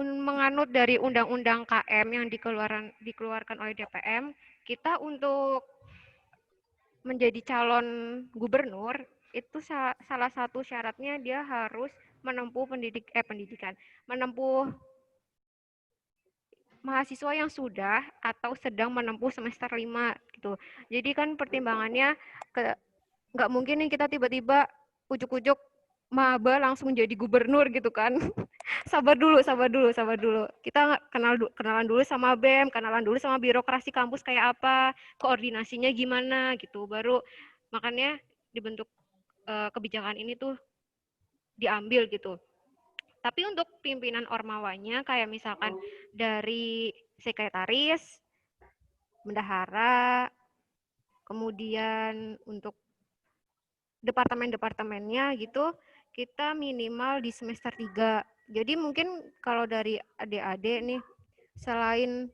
Menganut dari Undang-Undang KM yang dikeluarkan oleh DPM, kita untuk menjadi calon gubernur itu salah satu syaratnya dia harus menempuh menempuh mahasiswa yang sudah atau sedang menempuh semester 5 gitu. Jadi kan pertimbangannya nggak mungkin nih kita tiba-tiba ujuk-ujuk maba langsung jadi gubernur gitu kan. sabar dulu. Kita kenalan dulu sama BEM, kenalan dulu sama birokrasi kampus kayak apa, koordinasinya gimana gitu. Baru makanya dibentuk kebijakan ini tuh diambil gitu. Tapi untuk pimpinan ormawanya kayak misalkan dari sekretaris, bendahara, kemudian untuk departemen-departemennya gitu, kita minimal di semester 3. Jadi mungkin kalau dari adik-adik nih, selain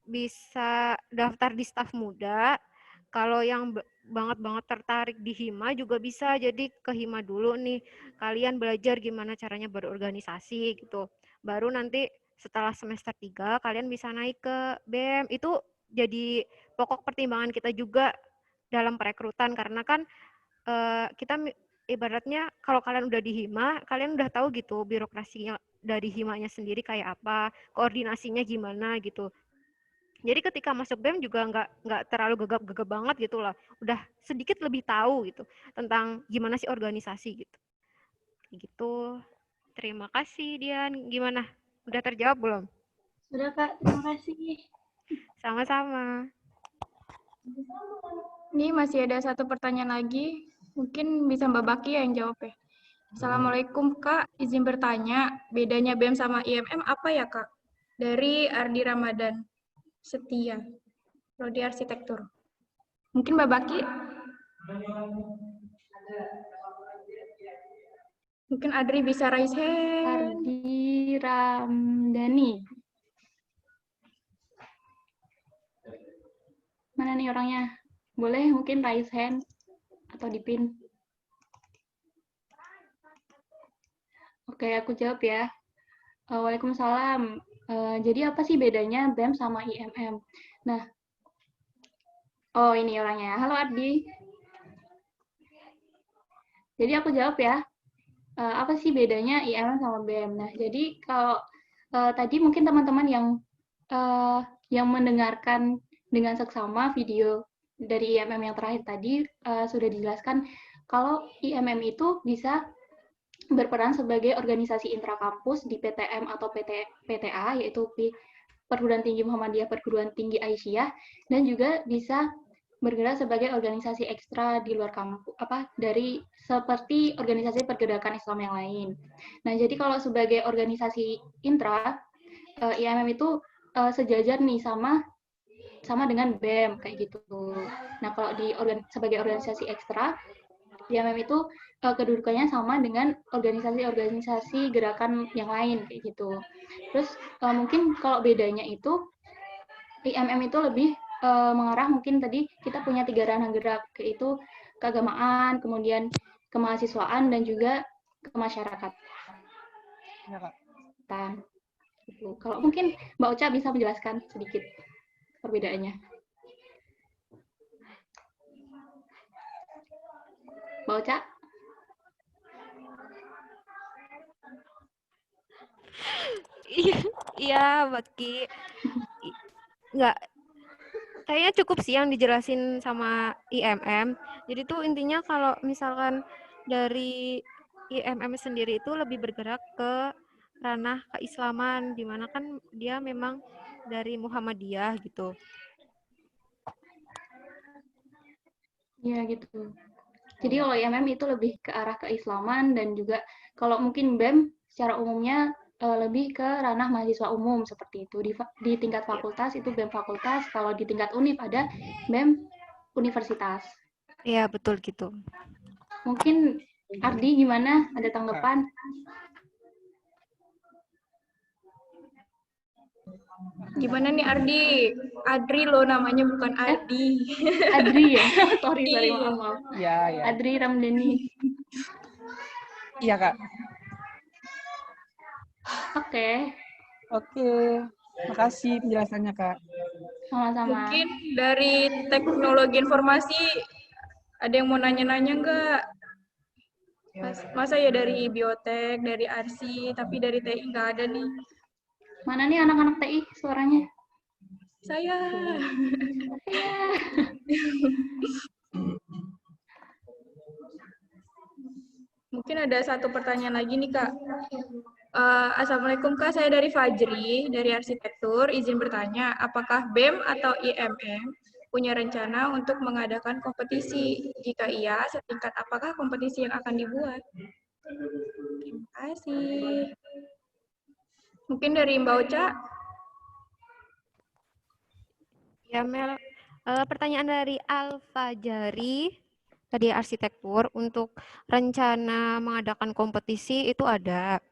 bisa daftar di staf muda, kalau yang banget tertarik di Hima juga bisa, jadi ke Hima dulu nih, kalian belajar gimana caranya berorganisasi gitu. Baru nanti setelah semester 3, kalian bisa naik ke BEM, itu jadi pokok pertimbangan kita juga dalam perekrutan, karena kan kita ibaratnya kalau kalian udah di Hima, kalian udah tahu gitu birokrasinya dari Himanya sendiri kayak apa, koordinasinya gimana gitu. Jadi ketika masuk BEM juga nggak terlalu gegap banget gitu lah. Udah sedikit lebih tahu gitu tentang gimana sih organisasi gitu. Gitu. Terima kasih Dian. Gimana? Udah terjawab belum? Sudah Kak, terima kasih. Sama-sama. Ini masih ada satu pertanyaan lagi. Mungkin bisa Mbak Baki yang jawab ya. Assalamualaikum Kak, izin bertanya, bedanya BEM sama IMM apa ya Kak? Dari Ardi Ramadan Setia, Prodi Arsitektur. Mungkin Mbak Baki? Mungkin Adri bisa raise hand. Ardi Ramdhani. Mana nih orangnya? Boleh mungkin raise hand atau dipin. Oke, aku jawab ya. Waalaikumsalam. Jadi apa sih bedanya BEM sama IMM? Nah, oh ini orangnya. Halo Ardi. Jadi aku jawab ya, apa sih bedanya IMM sama BEM? Nah, jadi kalau tadi mungkin teman-teman yang mendengarkan dengan seksama video dari IMM yang terakhir tadi sudah dijelaskan kalau IMM itu bisa berperan sebagai organisasi intrakampus di PTM atau PTA, yaitu Perguruan Tinggi Muhammadiyah, Perguruan Tinggi Aisyah, dan juga bisa bergerak sebagai organisasi ekstra di luar kampus, dari seperti organisasi pergerakan Islam yang lain. Nah, jadi kalau sebagai organisasi intra, IMM itu sejajar nih sama dengan BEM kayak gitu. Nah, kalau sebagai organisasi ekstra, IMM itu kedudukannya sama dengan organisasi-organisasi gerakan yang lain kayak gitu. Terus mungkin kalau bedanya itu IMM itu lebih mengarah, mungkin tadi kita punya 3 ranah gerak, yaitu keagamaan, kemudian kemahasiswaan, dan juga kemasyarakatan. Ya, Kak. Gitu. Kalau mungkin Mbak Ocha bisa menjelaskan sedikit perbedaannya. Mbak Ocha? Iya, Baki. Nggak, kayaknya cukup sih yang dijelasin sama IMM. Jadi tuh intinya kalau misalkan dari IMM sendiri itu lebih bergerak ke ranah keislaman, di mana kan dia memang dari Muhammadiyah gitu. Iya gitu. Jadi kalau IMM itu lebih ke arah keislaman, dan juga kalau mungkin BEM secara umumnya lebih ke ranah mahasiswa umum seperti itu. Di tingkat fakultas itu BEM fakultas, kalau di tingkat univ ada BEM universitas. Iya, betul gitu. Mungkin Ardi gimana? Ada tanggapan? Gimana nih Ardi? Adri lo namanya, bukan Ardi. Adri ya? sorry, maaf. Ya. Adri Ramdhani. Iya, Kak. Oke. Makasih penjelasannya, Kak. Sama-sama. Mungkin dari teknologi informasi ada yang mau nanya-nanya nggak? Masa ya dari biotek, dari arsi, tapi dari TI nggak ada nih. Mana nih anak-anak TI suaranya? Saya. Mungkin ada satu pertanyaan lagi nih, Kak. Assalamualaikum, Kak. Saya dari Fajri, dari arsitektur. Izin bertanya, apakah BEM atau IMM punya rencana untuk mengadakan kompetisi? Jika iya, setingkat apakah kompetisi yang akan dibuat? Terima kasih. Mungkin dari Mbak Ocha. Ya, Mel. Pertanyaan dari Al-Fajari, tadi arsitektur, untuk rencana mengadakan kompetisi itu ada.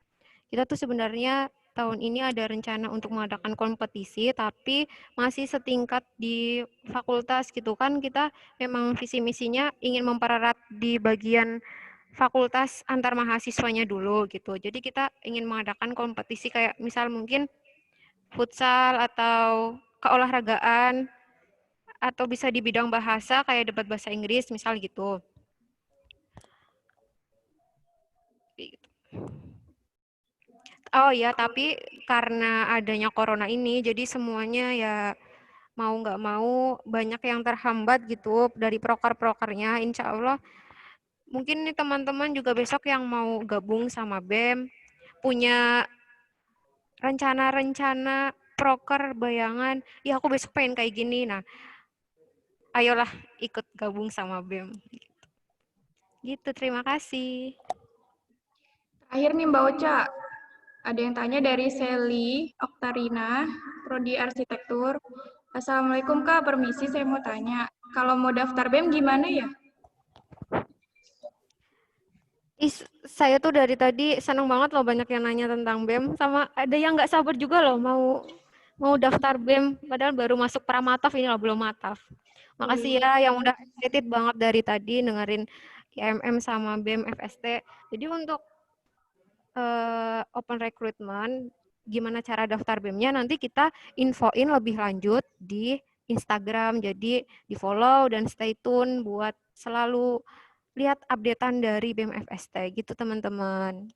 Kita tuh sebenarnya tahun ini ada rencana untuk mengadakan kompetisi, tapi masih setingkat di fakultas gitu kan. Kita memang visi misinya ingin mempererat di bagian fakultas antar mahasiswanya dulu gitu. Jadi kita ingin mengadakan kompetisi kayak misal mungkin futsal atau keolahragaan, atau bisa di bidang bahasa kayak debat bahasa Inggris misal gitu. Oh ya, tapi karena adanya corona ini, jadi semuanya ya mau nggak mau banyak yang terhambat gitu dari proker-prokernya. Insya Allah mungkin nih teman-teman juga besok yang mau gabung sama BEM punya rencana-rencana proker, bayangan, ya aku besok pengen kayak gini. Nah, ayolah ikut gabung sama BEM. Gitu, terima kasih. Terakhir nih Mbak Ocha. Ada yang tanya dari Sally Oktarina, Prodi Arsitektur. Assalamualaikum Kak, permisi saya mau tanya. Kalau mau daftar BEM gimana ya? Saya tuh dari tadi senang banget loh banyak yang nanya tentang BEM, sama ada yang nggak sabar juga loh mau daftar BEM, padahal baru masuk pramataf ini loh, belum mataf. Makasih ya yang udah excited banget dari tadi dengerin IMM sama BEM FST. Jadi untuk open recruitment, gimana cara daftar BEM-nya nanti kita infoin lebih lanjut di Instagram, jadi di follow dan stay tune buat selalu lihat updatean dari BEM FST gitu teman-teman.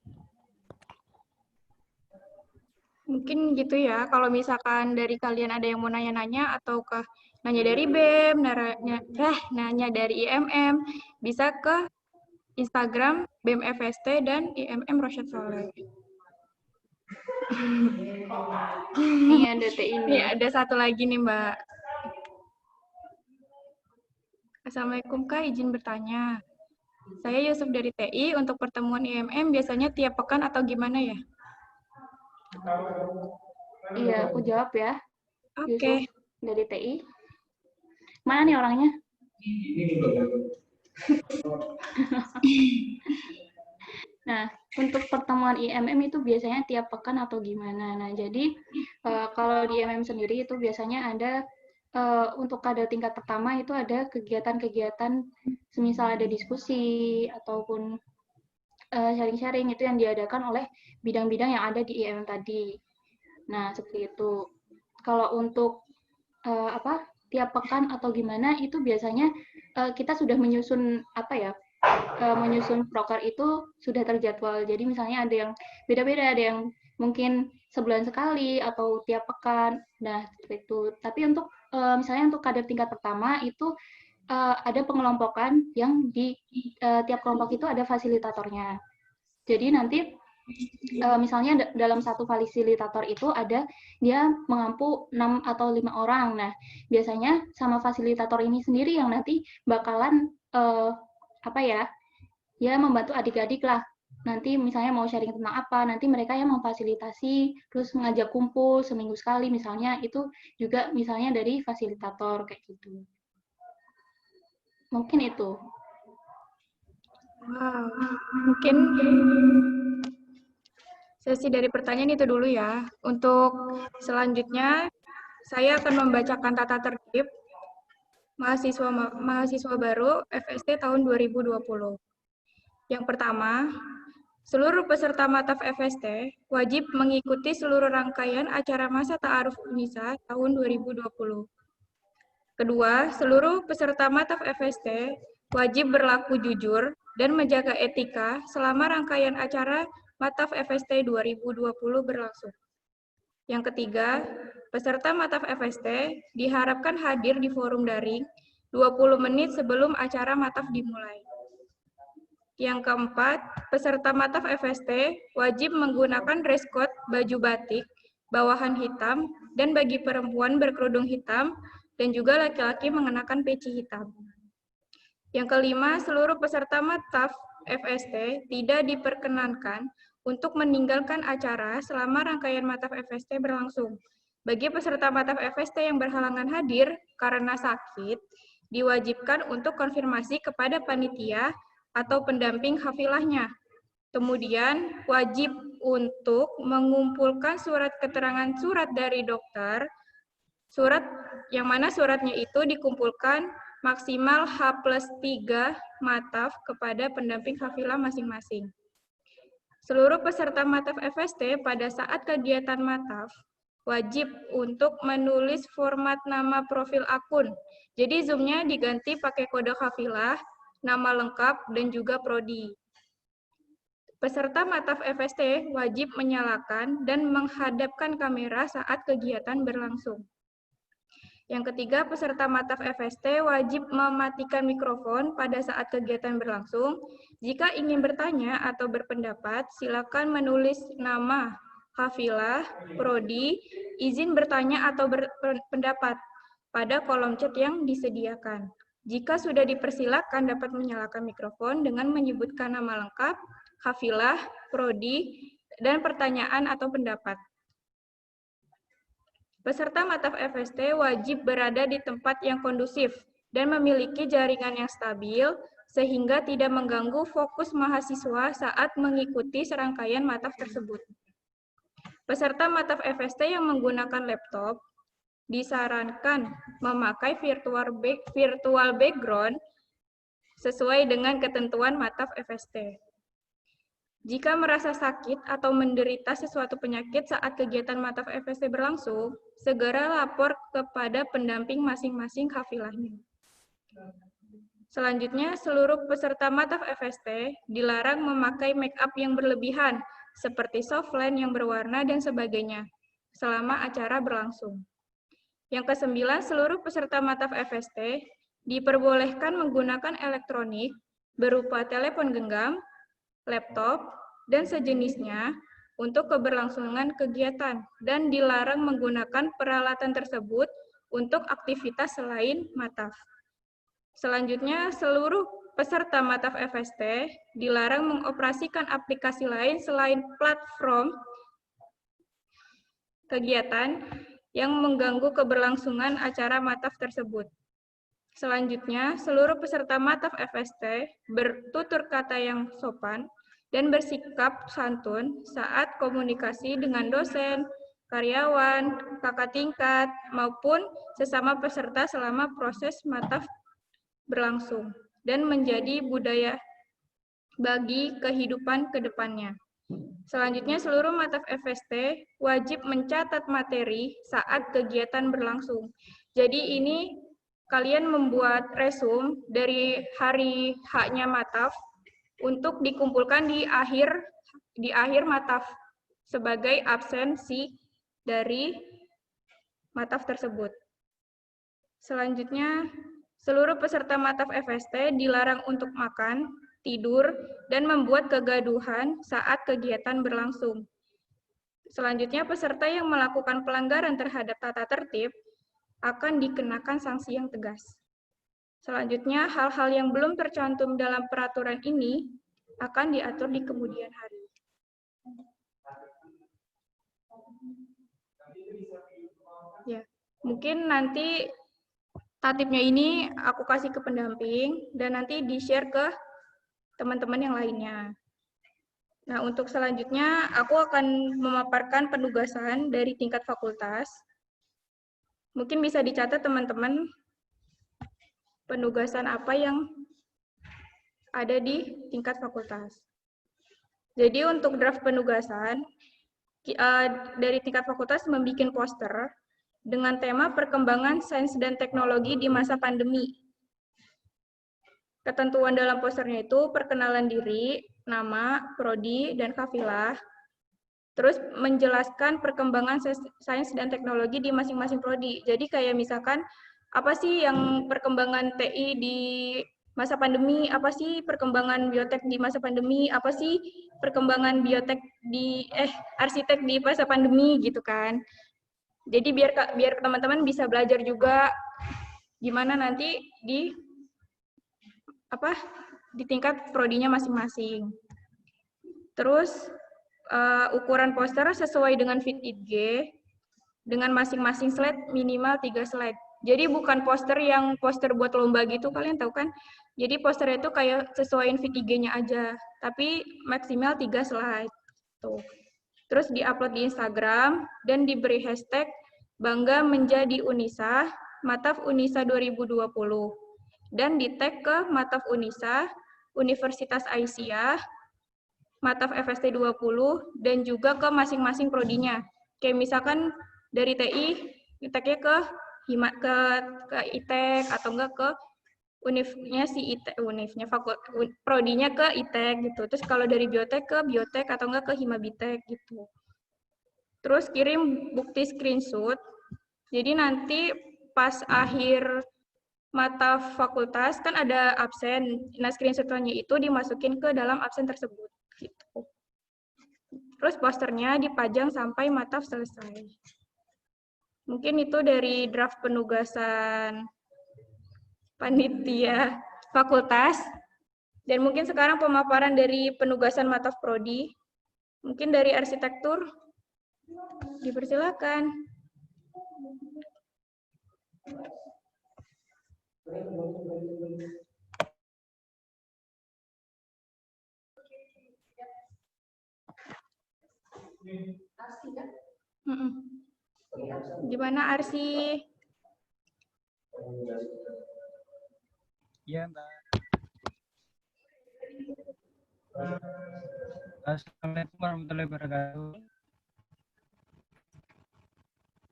Mungkin gitu ya, kalau misalkan dari kalian ada yang mau nanya-nanya ataukah nanya dari BEM, nanya dari IMM, bisa ke Instagram BEM FST dan IMM Rosyad Soleh. Ini ada TI Nih, ada satu lagi nih, Mbak. Assalamualaikum, Kak. Izin bertanya. Saya Yusuf dari TI. Untuk pertemuan IMM biasanya tiap pekan atau gimana ya? Iya, aku jawab ya. Oke. Yusuf dari TI. Mana nih orangnya? Nah, untuk pertemuan IMM itu biasanya tiap pekan atau gimana? Nah, jadi kalau di IMM sendiri itu biasanya ada untuk kada tingkat pertama itu ada kegiatan-kegiatan semisal ada diskusi ataupun sharing-sharing itu yang diadakan oleh bidang-bidang yang ada di IMM tadi. Nah, seperti itu. Kalau untuk tiap pekan atau gimana itu biasanya kita sudah menyusun menyusun proker itu sudah terjadwal. Jadi misalnya ada yang beda-beda, ada yang mungkin sebulan sekali atau tiap pekan. Nah, seperti itu. Tapi untuk misalnya untuk kadar tingkat pertama itu ada pengelompokan yang di tiap kelompok itu ada fasilitatornya. Jadi nanti misalnya dalam satu fasilitator itu ada dia mengampu 6 atau 5 orang. Nah, biasanya sama fasilitator ini sendiri yang nanti bakalan ya membantu adik-adik lah. Nanti misalnya mau sharing tentang apa, nanti mereka yang memfasilitasi, terus mengajak kumpul seminggu sekali misalnya, itu juga misalnya dari fasilitator kayak gitu. Mungkin itu. Wow, mungkin sesi dari pertanyaan itu dulu ya. Untuk selanjutnya, saya akan membacakan tata tertib mahasiswa baru FST tahun 2020. Yang pertama, seluruh peserta Mataf FST wajib mengikuti seluruh rangkaian acara masa ta'aruf UNISA tahun 2020. Kedua, seluruh peserta Mataf FST wajib berlaku jujur dan menjaga etika selama rangkaian acara Mataf FST 2020 berlangsung. Yang ketiga, peserta Mataf FST diharapkan hadir di forum daring 20 menit sebelum acara Mataf dimulai. Yang keempat, peserta Mataf FST wajib menggunakan dress code baju batik, bawahan hitam, dan bagi perempuan berkerudung hitam, dan juga laki-laki mengenakan peci hitam. Yang kelima, seluruh peserta Mataf FST tidak diperkenankan untuk meninggalkan acara selama rangkaian Mataf FST berlangsung. Bagi peserta Mataf FST yang berhalangan hadir karena sakit, diwajibkan untuk konfirmasi kepada panitia atau pendamping hafilahnya. Kemudian, wajib untuk mengumpulkan surat keterangan surat dari dokter, surat yang mana suratnya itu dikumpulkan maksimal H+3 Mataf kepada pendamping hafilah masing-masing. Seluruh peserta Mataf FST pada saat kegiatan Mataf wajib untuk menulis format nama profil akun. Jadi Zoom-nya diganti pakai kode hafilah, nama lengkap, dan juga prodi. Peserta Mataf FST wajib menyalakan dan menghadapkan kamera saat kegiatan berlangsung. Yang ketiga, peserta Mataf FST wajib mematikan mikrofon pada saat kegiatan berlangsung. Jika ingin bertanya atau berpendapat, silakan menulis nama, hafilah, prodi, izin bertanya atau berpendapat pada kolom chat yang disediakan. Jika sudah dipersilakan, dapat menyalakan mikrofon dengan menyebutkan nama lengkap, hafilah, prodi, dan pertanyaan atau pendapat. Peserta Mataf FST wajib berada di tempat yang kondusif dan memiliki jaringan yang stabil sehingga tidak mengganggu fokus mahasiswa saat mengikuti serangkaian Mataf tersebut. Peserta Mataf FST yang menggunakan laptop disarankan memakai virtual background sesuai dengan ketentuan Mataf FST. Jika merasa sakit atau menderita sesuatu penyakit saat kegiatan Mataf FST berlangsung, segera lapor kepada pendamping masing-masing hafilahnya. Selanjutnya, seluruh peserta mataf FST dilarang memakai make up yang berlebihan, seperti softline yang berwarna dan sebagainya, selama acara berlangsung. Yang kesembilan, seluruh peserta mataf FST diperbolehkan menggunakan elektronik berupa telepon genggam, laptop, dan sejenisnya untuk keberlangsungan kegiatan dan dilarang menggunakan peralatan tersebut untuk aktivitas selain mataf. Selanjutnya, seluruh peserta mataf FST dilarang mengoperasikan aplikasi lain selain platform kegiatan yang mengganggu keberlangsungan acara mataf tersebut. Selanjutnya, seluruh peserta mataf FST bertutur kata yang sopan dan bersikap santun saat komunikasi dengan dosen, karyawan, kakak tingkat, maupun sesama peserta selama proses mataf berlangsung, dan menjadi budaya bagi kehidupan ke depannya. Selanjutnya, seluruh mataf FST wajib mencatat materi saat kegiatan berlangsung. Jadi ini kalian membuat resume dari hari H-nya mataf untuk dikumpulkan di akhir mataf sebagai absensi dari mataf tersebut. Selanjutnya, seluruh peserta mataf FST dilarang untuk makan, tidur, dan membuat kegaduhan saat kegiatan berlangsung. Selanjutnya, peserta yang melakukan pelanggaran terhadap tata tertib akan dikenakan sanksi yang tegas. Selanjutnya, hal-hal yang belum tercantum dalam peraturan ini akan diatur di kemudian hari. Ya, mungkin nanti tatipnya ini aku kasih ke pendamping dan nanti di-share ke teman-teman yang lainnya. Nah, untuk selanjutnya aku akan memaparkan penugasan dari tingkat fakultas. Mungkin bisa dicatat teman-teman penugasan apa yang ada di tingkat fakultas. Jadi untuk draft penugasan dari tingkat fakultas membuat poster dengan tema perkembangan sains dan teknologi di masa pandemi. Ketentuan dalam posternya itu perkenalan diri, nama, prodi, dan kafilah. Terus menjelaskan perkembangan sains dan teknologi di masing-masing prodi. Jadi kayak misalkan, apa sih yang perkembangan TI di masa pandemi, apa sih perkembangan biotek di masa pandemi, apa sih perkembangan biotek di arsitek di masa pandemi gitu kan. Jadi biar teman-teman bisa belajar juga gimana nanti di tingkat prodinya masing-masing. Terus ukuran poster sesuai dengan fit IG dengan masing-masing slide minimal 3 slide. Jadi bukan poster yang poster buat lomba gitu, kalian tahu kan? Jadi posternya itu kayak sesuaiin fit IG-nya aja, tapi maksimal 3 slide. Tuh. Terus di-upload di Instagram dan diberi hashtag Bangga Menjadi Unisa, Mataf Unisa 2020. Dan di-tag ke Mataf Unisa, Universitas Aisyah, Mataf FST 20, dan juga ke masing-masing prodinya. Kayak misalkan dari TI, tag-nya ke ITEK, atau enggak ke univnya si ITEK, prodinya ke ITEK gitu. Terus kalau dari biotek ke biotek atau enggak ke Himabitek gitu. Terus kirim bukti screenshot. Jadi nanti pas akhir mata fakultas kan ada absen. Nah, screenshot-nya itu dimasukin ke dalam absen tersebut gitu. Terus posternya dipajang sampai mataf selesai. Mungkin itu dari draft penugasan panitia fakultas. Dan mungkin sekarang pemaparan dari penugasan mataf prodi. Mungkin dari arsitektur, dipersilakan. Gimana Arsi? Iya, Mbak. Assalamualaikum warahmatullahi wabarakatuh.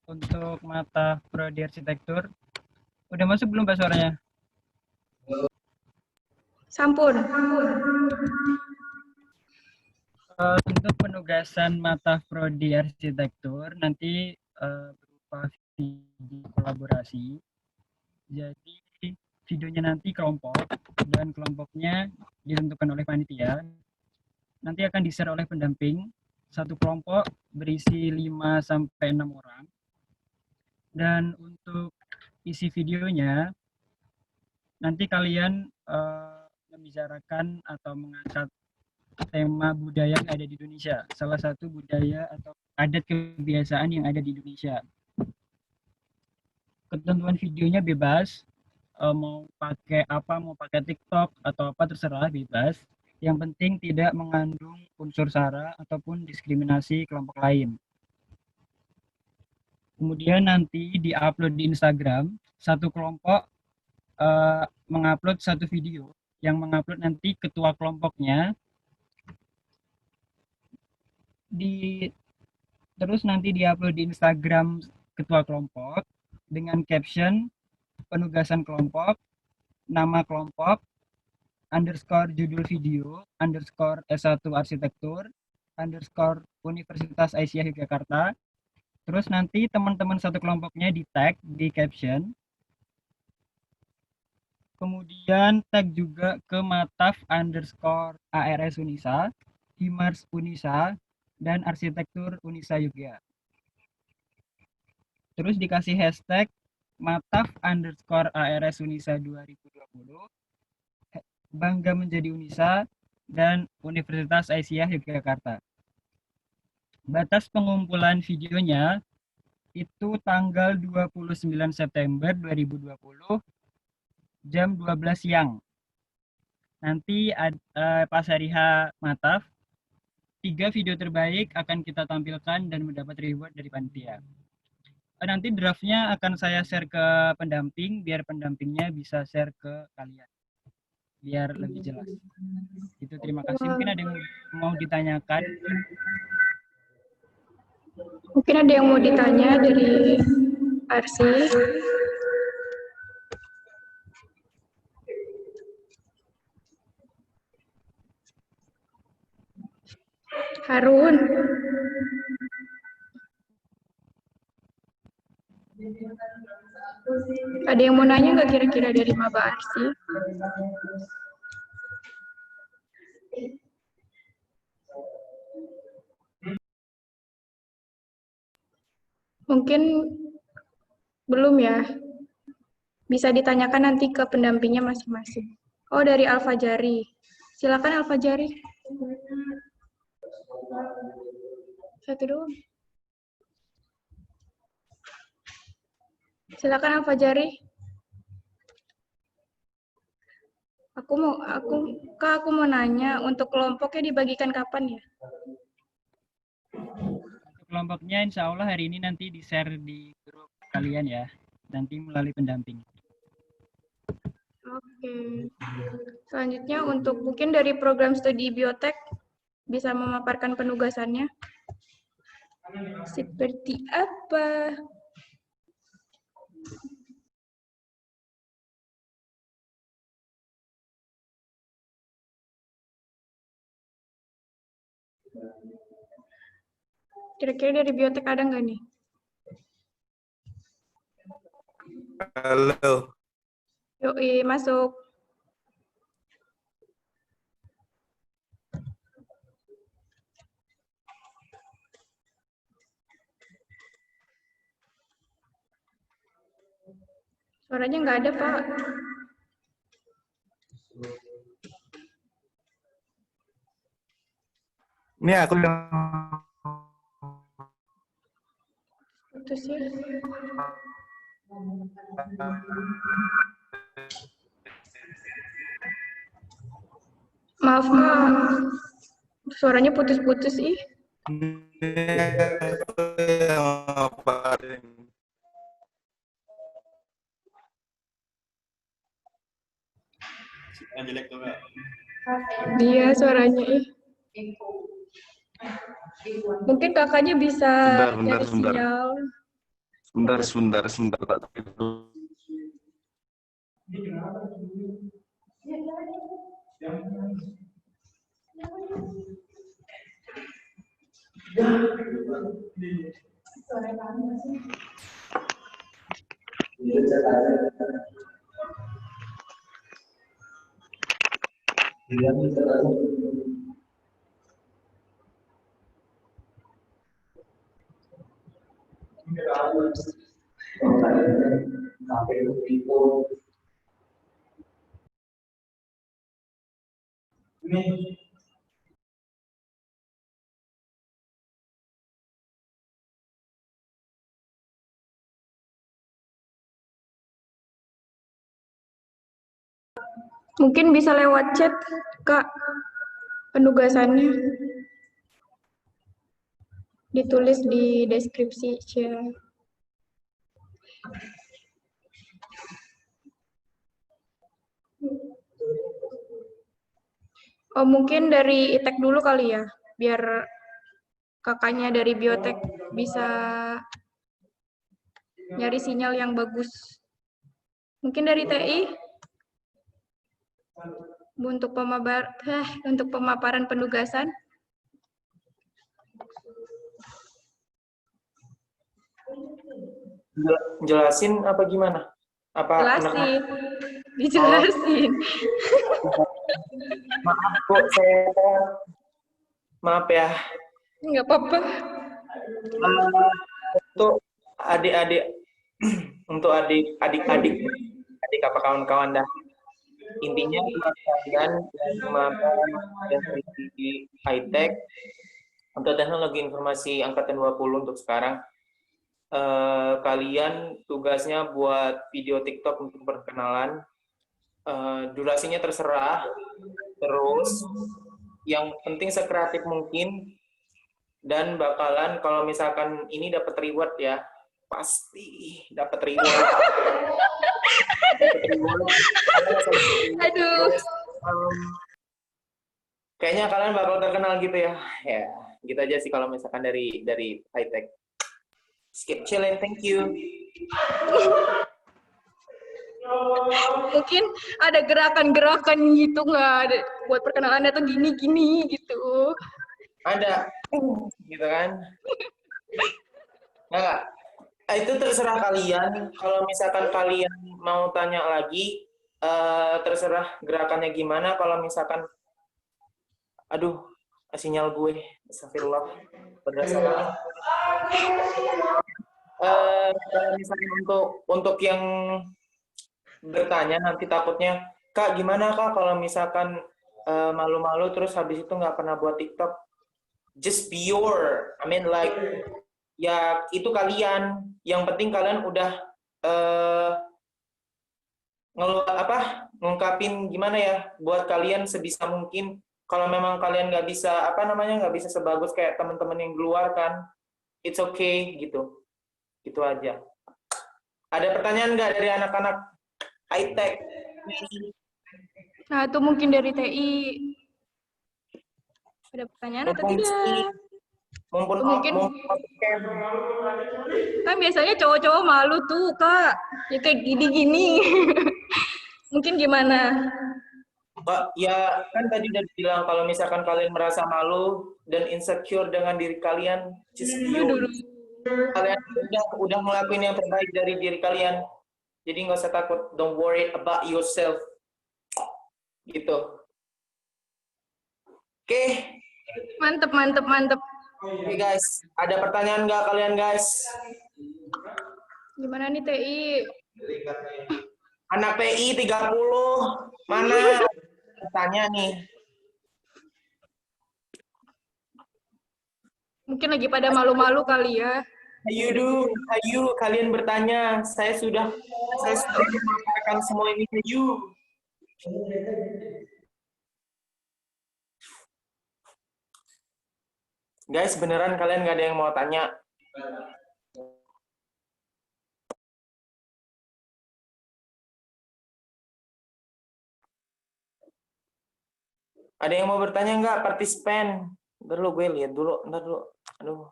Untuk mata prodi arsitektur, udah masuk belum Mbak suaranya? Sampun. Untuk penugasan mata prodi arsitektur nanti berupa video kolaborasi. Jadi videonya nanti kelompok dan kelompoknya ditentukan oleh panitia. Nanti akan di-share oleh pendamping. Satu kelompok berisi 5-6 orang. Dan untuk isi videonya nanti kalian membicarakan atau mengangkat tema budaya yang ada di Indonesia, salah satu budaya atau adat kebiasaan yang ada di Indonesia. Ketentuan videonya bebas, mau pakai apa, mau pakai TikTok atau apa terserah, bebas. Yang penting tidak mengandung unsur sara ataupun diskriminasi kelompok lain. Kemudian nanti di-upload di Instagram, satu kelompok mengupload satu video, yang mengupload nanti ketua kelompoknya. Terus nanti diupload di Instagram ketua kelompok dengan caption penugasan kelompok, nama kelompok, underscore judul video, underscore S1 arsitektur, underscore Universitas Aisyah Yogyakarta. Terus nanti teman-teman satu kelompoknya di tag di caption. Kemudian tag juga ke Mataf underscore ARS Unisa, Himars Unisa, dan Arsitektur Unisa Yogyakarta. Terus dikasih hashtag Mataf underscore ARS Unisa 2020, Bangga Menjadi Unisa, dan Universitas Aisyah Yogyakarta. Batas pengumpulan videonya itu tanggal 29 September 2020, jam 12 siang. Nanti pas hari H Mataf, 3 video terbaik akan kita tampilkan dan mendapat reward dari panitia. Nanti draftnya akan saya share ke pendamping, biar pendampingnya bisa share ke kalian, biar lebih jelas. Itu, terima kasih. Mungkin ada yang mau ditanyakan? Mungkin ada yang mau ditanya dari Arsi. Harun. Ada yang mau nanya nggak kira-kira dari Maba Arsi? Mungkin belum ya. Bisa ditanyakan nanti ke pendampingnya masing-masing. Oh, dari Al-Fajari. Silakan Al-Fajari. Satu doang. Silakan Al-Fajari. Aku mau nanya, untuk kelompoknya dibagikan kapan ya? Kelompoknya insya Allah hari ini nanti di-share di grup kalian ya, nanti melalui pendamping. Oke. Selanjutnya untuk mungkin dari program studi biotek bisa memaparkan penugasannya. Seperti apa? Kira-kira dari biotek ada nggak nih? Halo. Yoi, masuk. Suaranya nggak ada, Pak. Ini aku yang Putus ya. Maaf, Kak. Suaranya putus-putus, ih. jelek tuh, Kak. Dia suaranya, ih. Mungkin kakaknya bisa Bentar. sinyal. Sebentar, Kak. Mungkin bisa lewat chat, Kak, penugasannya. Ditulis di deskripsi share. Oh, mungkin dari ITEK dulu kali ya, biar kakaknya dari biotek bisa nyari sinyal yang bagus. Mungkin dari TI untuk pemaparan penugasan. Jelasin apa gimana? Apa Jelasin, dijelasin. Maaf Bu, maaf ya. Nggak apa-apa. Untuk adik-adik, untuk adik-adik apa kawan-kawan dah. Intinya buat kalian yang dari high-tech untuk teknologi informasi angkatan 20 untuk sekarang, kalian tugasnya buat video TikTok untuk perkenalan. Durasinya terserah, terus yang penting sekreatif mungkin, dan bakalan kalau misalkan ini dapat reward ya, pasti dapat reward. Aduh. Kayaknya kalian bakal terkenal gitu ya. Ya, gitu aja sih kalau misalkan dari high tech. Skip chilling, thank you. Mungkin ada gerakan-gerakan gitu nggak buat perkenalannya tuh gini-gini gitu. Ada, gitu kan? Nah, itu terserah kalian. Kalau misalkan kalian mau tanya lagi, terserah gerakannya gimana. Kalau misalkan, aduh, sinyal gue, astagfirullah, berdasarkan. Kalau misalnya untuk yang bertanya nanti takutnya, Kak, gimana Kak kalau misalkan malu-malu terus habis itu nggak pernah buat TikTok? Just be your, I mean like, ya itu kalian. Yang penting kalian udah ngungkapin gimana ya, buat kalian sebisa mungkin. Kalau memang kalian nggak bisa nggak bisa sebagus kayak teman-teman yang di luar kan, it's okay gitu. Itu aja. Ada pertanyaan nggak dari anak-anak high tech? Nah, itu mungkin dari TI. Ada pertanyaan atau tidak? Mungkin kan biasanya cowok-cowok malu tuh, Kak. Ya kayak gini-gini. Mungkin gimana? Ya kan tadi udah bilang kalau misalkan kalian merasa malu dan insecure dengan diri kalian, just kalian udah ngelakuin yang terbaik dari diri kalian. Jadi nggak usah takut, don't worry about yourself. Gitu. Oke. Mantep. Oke guys, ada pertanyaan nggak kalian guys? Gimana nih TI? Anak TI 30, mana? Tanya nih. Mungkin lagi pada malu-malu kali ya. Ayo kalian bertanya. Saya sudah mengatakan semua ini ke you. Guys, beneran kalian nggak ada yang mau tanya? Ada yang mau bertanya nggak, partisipan? Ntar dulu gue lihat dulu, ntar dulu. Aduh.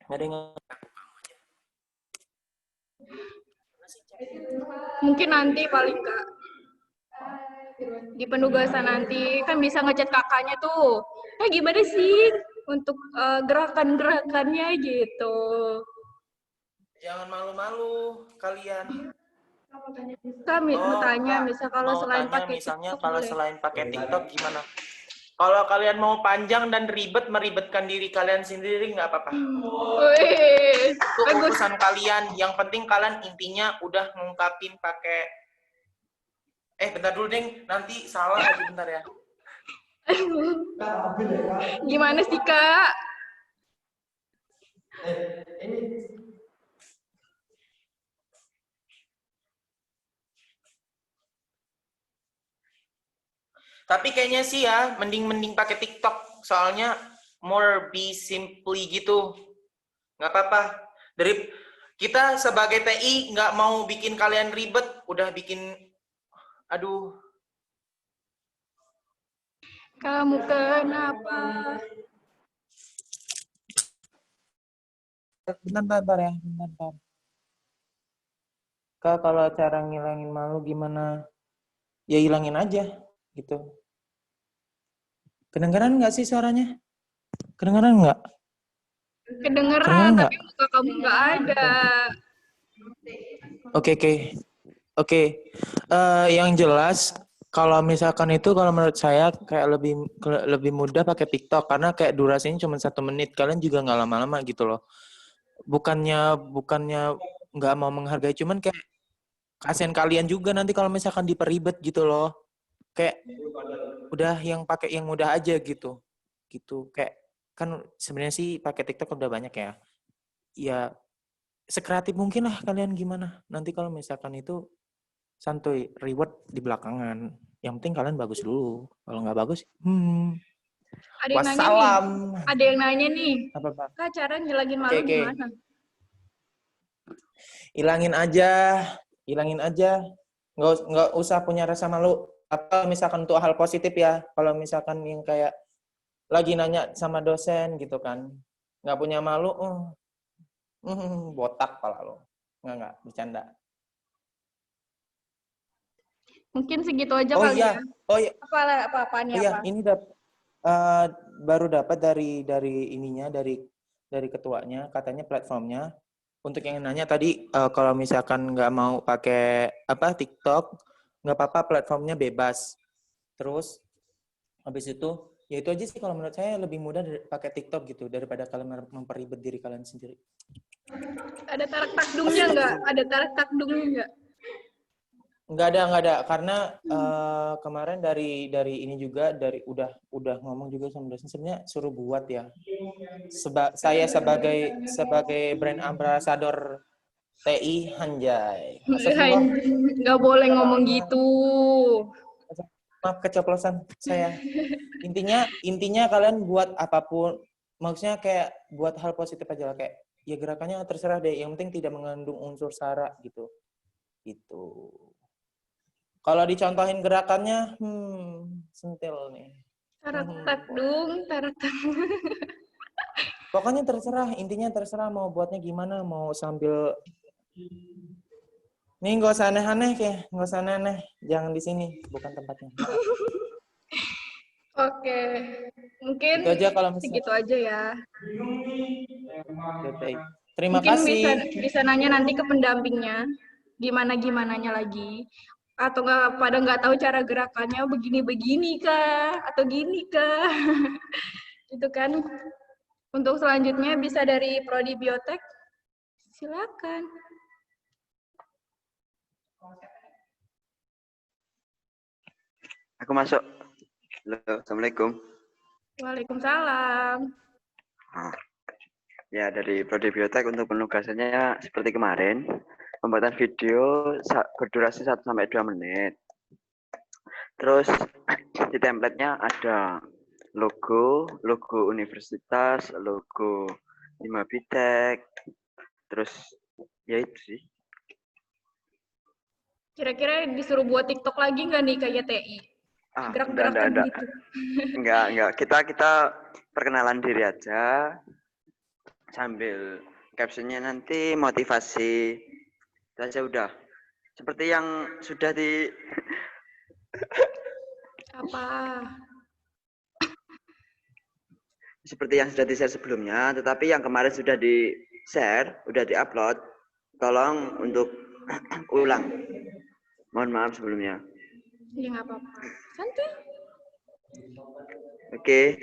Nggak ada yang... Mungkin nanti paling nggak. di penugasan nanti kan bisa ngechat kakaknya tuh. Gimana sih untuk gerakan-gerakannya gitu. Jangan malu-malu kalian. Kak, mau tanya, Kak, misal kalau mau selain tanya pakai misalnya TikTok kalau boleh? selain pakai TikTok gimana? Kalau kalian mau panjang dan ribet, meribetkan diri kalian sendiri nggak apa-apa. Wih, Itu bagus. urusan kalian. Yang penting kalian intinya udah ngungkapin pakai. Bentar dulu, Deng. Nanti salah lagi, bentar ya. Gimana sih, Kak? Tapi kayaknya sih ya, mending pakai TikTok. Soalnya more be simply gitu. Nggak apa-apa. Dari kita sebagai TI nggak mau bikin kalian ribet, udah bikin, aduh. Kamu kenapa? Bentar ya, bentar. Kak, kalau cara ngilangin malu gimana? Ya hilangin aja, gitu. Kedengeran nggak sih suaranya? Kedengeran nggak? Kedengeran, tapi muka kamu nggak ada. Oke. Yang jelas, kalau misalkan itu, kalau menurut saya kayak lebih mudah pakai TikTok karena kayak durasinya cuma 1 menit. Kalian juga nggak lama-lama gitu loh. Bukannya nggak mau menghargai, cuman kayak kasihan kalian juga nanti kalau misalkan diperibet gitu loh. Kayak udah yang pakai yang mudah aja gitu. Kayak kan sebenarnya sih pakai TikTok udah banyak ya. Ya sekreatif mungkin lah kalian gimana. Nanti kalau misalkan itu santuy, reward di belakangan. Yang penting kalian bagus dulu. Kalau nggak bagus, wassalam. Ada yang nanya nih. Apa? Kak, cara ngilangin malu gimana? Hilangin aja. Nggak usah punya rasa malu. Atau misalkan untuk hal positif ya. Kalau misalkan yang kayak lagi nanya sama dosen gitu kan, nggak punya malu, botak pala lo. Nggak, bercanda. Mungkin segitu aja kali ya. Apa-apaan ya, Pak? Ini baru dapat dari ininya, dari ketuanya, katanya platformnya. Untuk yang nanya tadi, kalau misalkan nggak mau pakai TikTok, nggak apa-apa, platformnya bebas. Terus habis itu, ya itu aja sih kalau menurut saya lebih mudah pakai TikTok gitu daripada kalian memperibet diri kalian sendiri. Ada tarak takdungnya nggak? Nggak ada, karena kemarin dari ini juga, udah ngomong juga sama dosen, sebenarnya suruh buat ya. Saya sebagai brand ambassador TI, anjay. Nggak boleh ngomong gitu. Maaf, keceplosan saya. Intinya kalian buat apapun, maksudnya kayak buat hal positif aja lah, kayak ya gerakannya terserah deh, yang penting tidak mengandung unsur sara gitu. Gitu. Kalau dicontohin gerakannya, sentil nih. Tarak takdung. Pokoknya terserah, intinya terserah mau buatnya gimana, mau sambil nih, nggak usah aneh-aneh, nggak usah aneh-aneh, jangan di sini, bukan tempatnya. Oke, mungkin itu aja kalau misalnya. segitu aja ya. Terima mungkin kasih. Bisa nanya nanti ke pendampingnya, gimananya lagi. Atau nggak tahu cara gerakannya begini kah atau gini kah. Itu kan. Untuk selanjutnya bisa dari Prodi Biotek. Silakan. Aku masuk. Halo, Assalamualaikum. Waalaikumsalam. Ya, dari Prodi Biotek untuk penugasannya seperti kemarin, pembuatan video berdurasi 1-2 menit. Terus di template-nya ada logo universitas, logo Himabitek, terus ya itu sih. Kira-kira disuruh buat TikTok lagi nggak nih kayak TI? Gerak-gerakan gitu. Enggak. Kita perkenalan diri aja, sambil captionnya nanti motivasi. Itu aja udah. Seperti yang sudah Apa? Seperti yang sudah di-share sebelumnya, tetapi yang kemarin sudah di-share, sudah di-upload, tolong untuk ulang. Mohon maaf sebelumnya. Ya nggak apa-apa. Santai. Oke,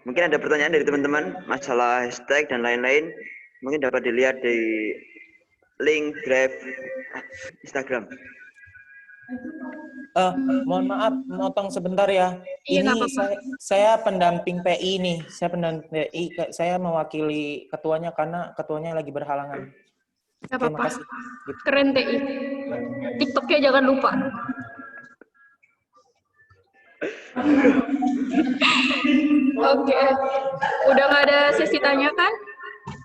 mungkin ada pertanyaan dari teman-teman masalah hashtag dan lain-lain. Mungkin dapat dilihat di link drive Instagram. Mohon maaf, motong sebentar ya. Iya, Ini nggak apa-apa. saya pendamping PI nih. Saya pendamping PI. Saya mewakili ketuanya karena ketuanya lagi berhalangan. Nggak Terima apa-apa. kasih. Keren TI. TikToknya jangan lupa. Oke. Udah nggak ada sesi tanya kan?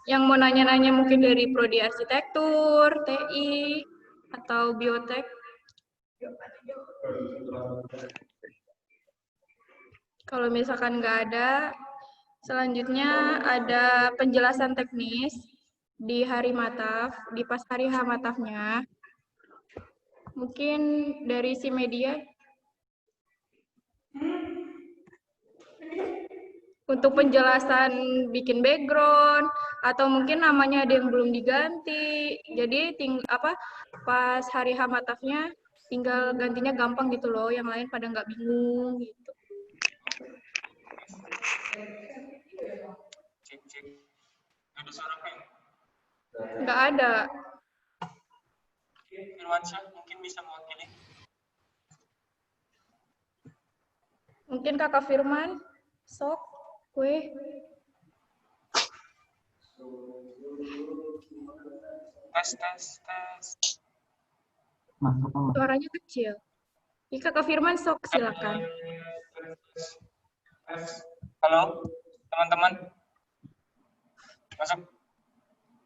Yang mau nanya-nanya mungkin dari prodi arsitektur, TI, atau biotek? Kalau misalkan nggak ada, selanjutnya ada penjelasan teknis di hari mataf, di pas hari H matafnya. Mungkin dari si media. Untuk penjelasan bikin background, atau mungkin namanya ada yang belum diganti. Jadi pas hari H matafnya tinggal gantinya gampang gitu loh, yang lain pada nggak bingung gitu. Nggak ada. Firmansyah mungkin bisa mewakili. Mungkin Kakak Firman, sok, kue. Tes. Suaranya kecil. Ih, Kakak Firman, sok, silakan. Halo, teman-teman. Masuk.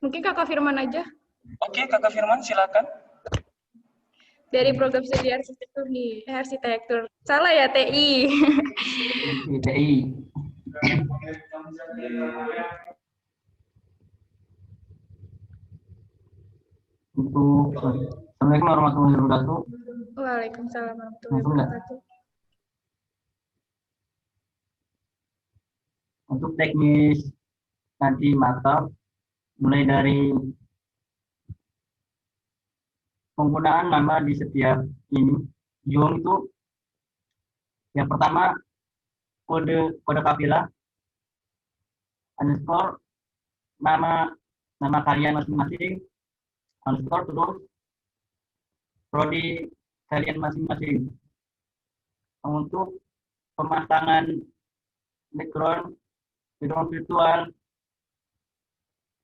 Mungkin Kakak Firman aja. Oke, Kakak Firman, silakan. Dari program studi arsitektur nih, arsitektur. Salah ya, TI. TI. Untuk Assalamualaikum warahmatullahi wabarakatuh. Waalaikumsalam warahmatullahi wabarakatuh. Untuk teknis nanti mataf, mulai dari penggunaan nama di setiap ini, juang itu yang pertama kode kafilah underscore nama kalian masing-masing underscore terus prodi kalian masing-masing. Untuk pemasangan background virtual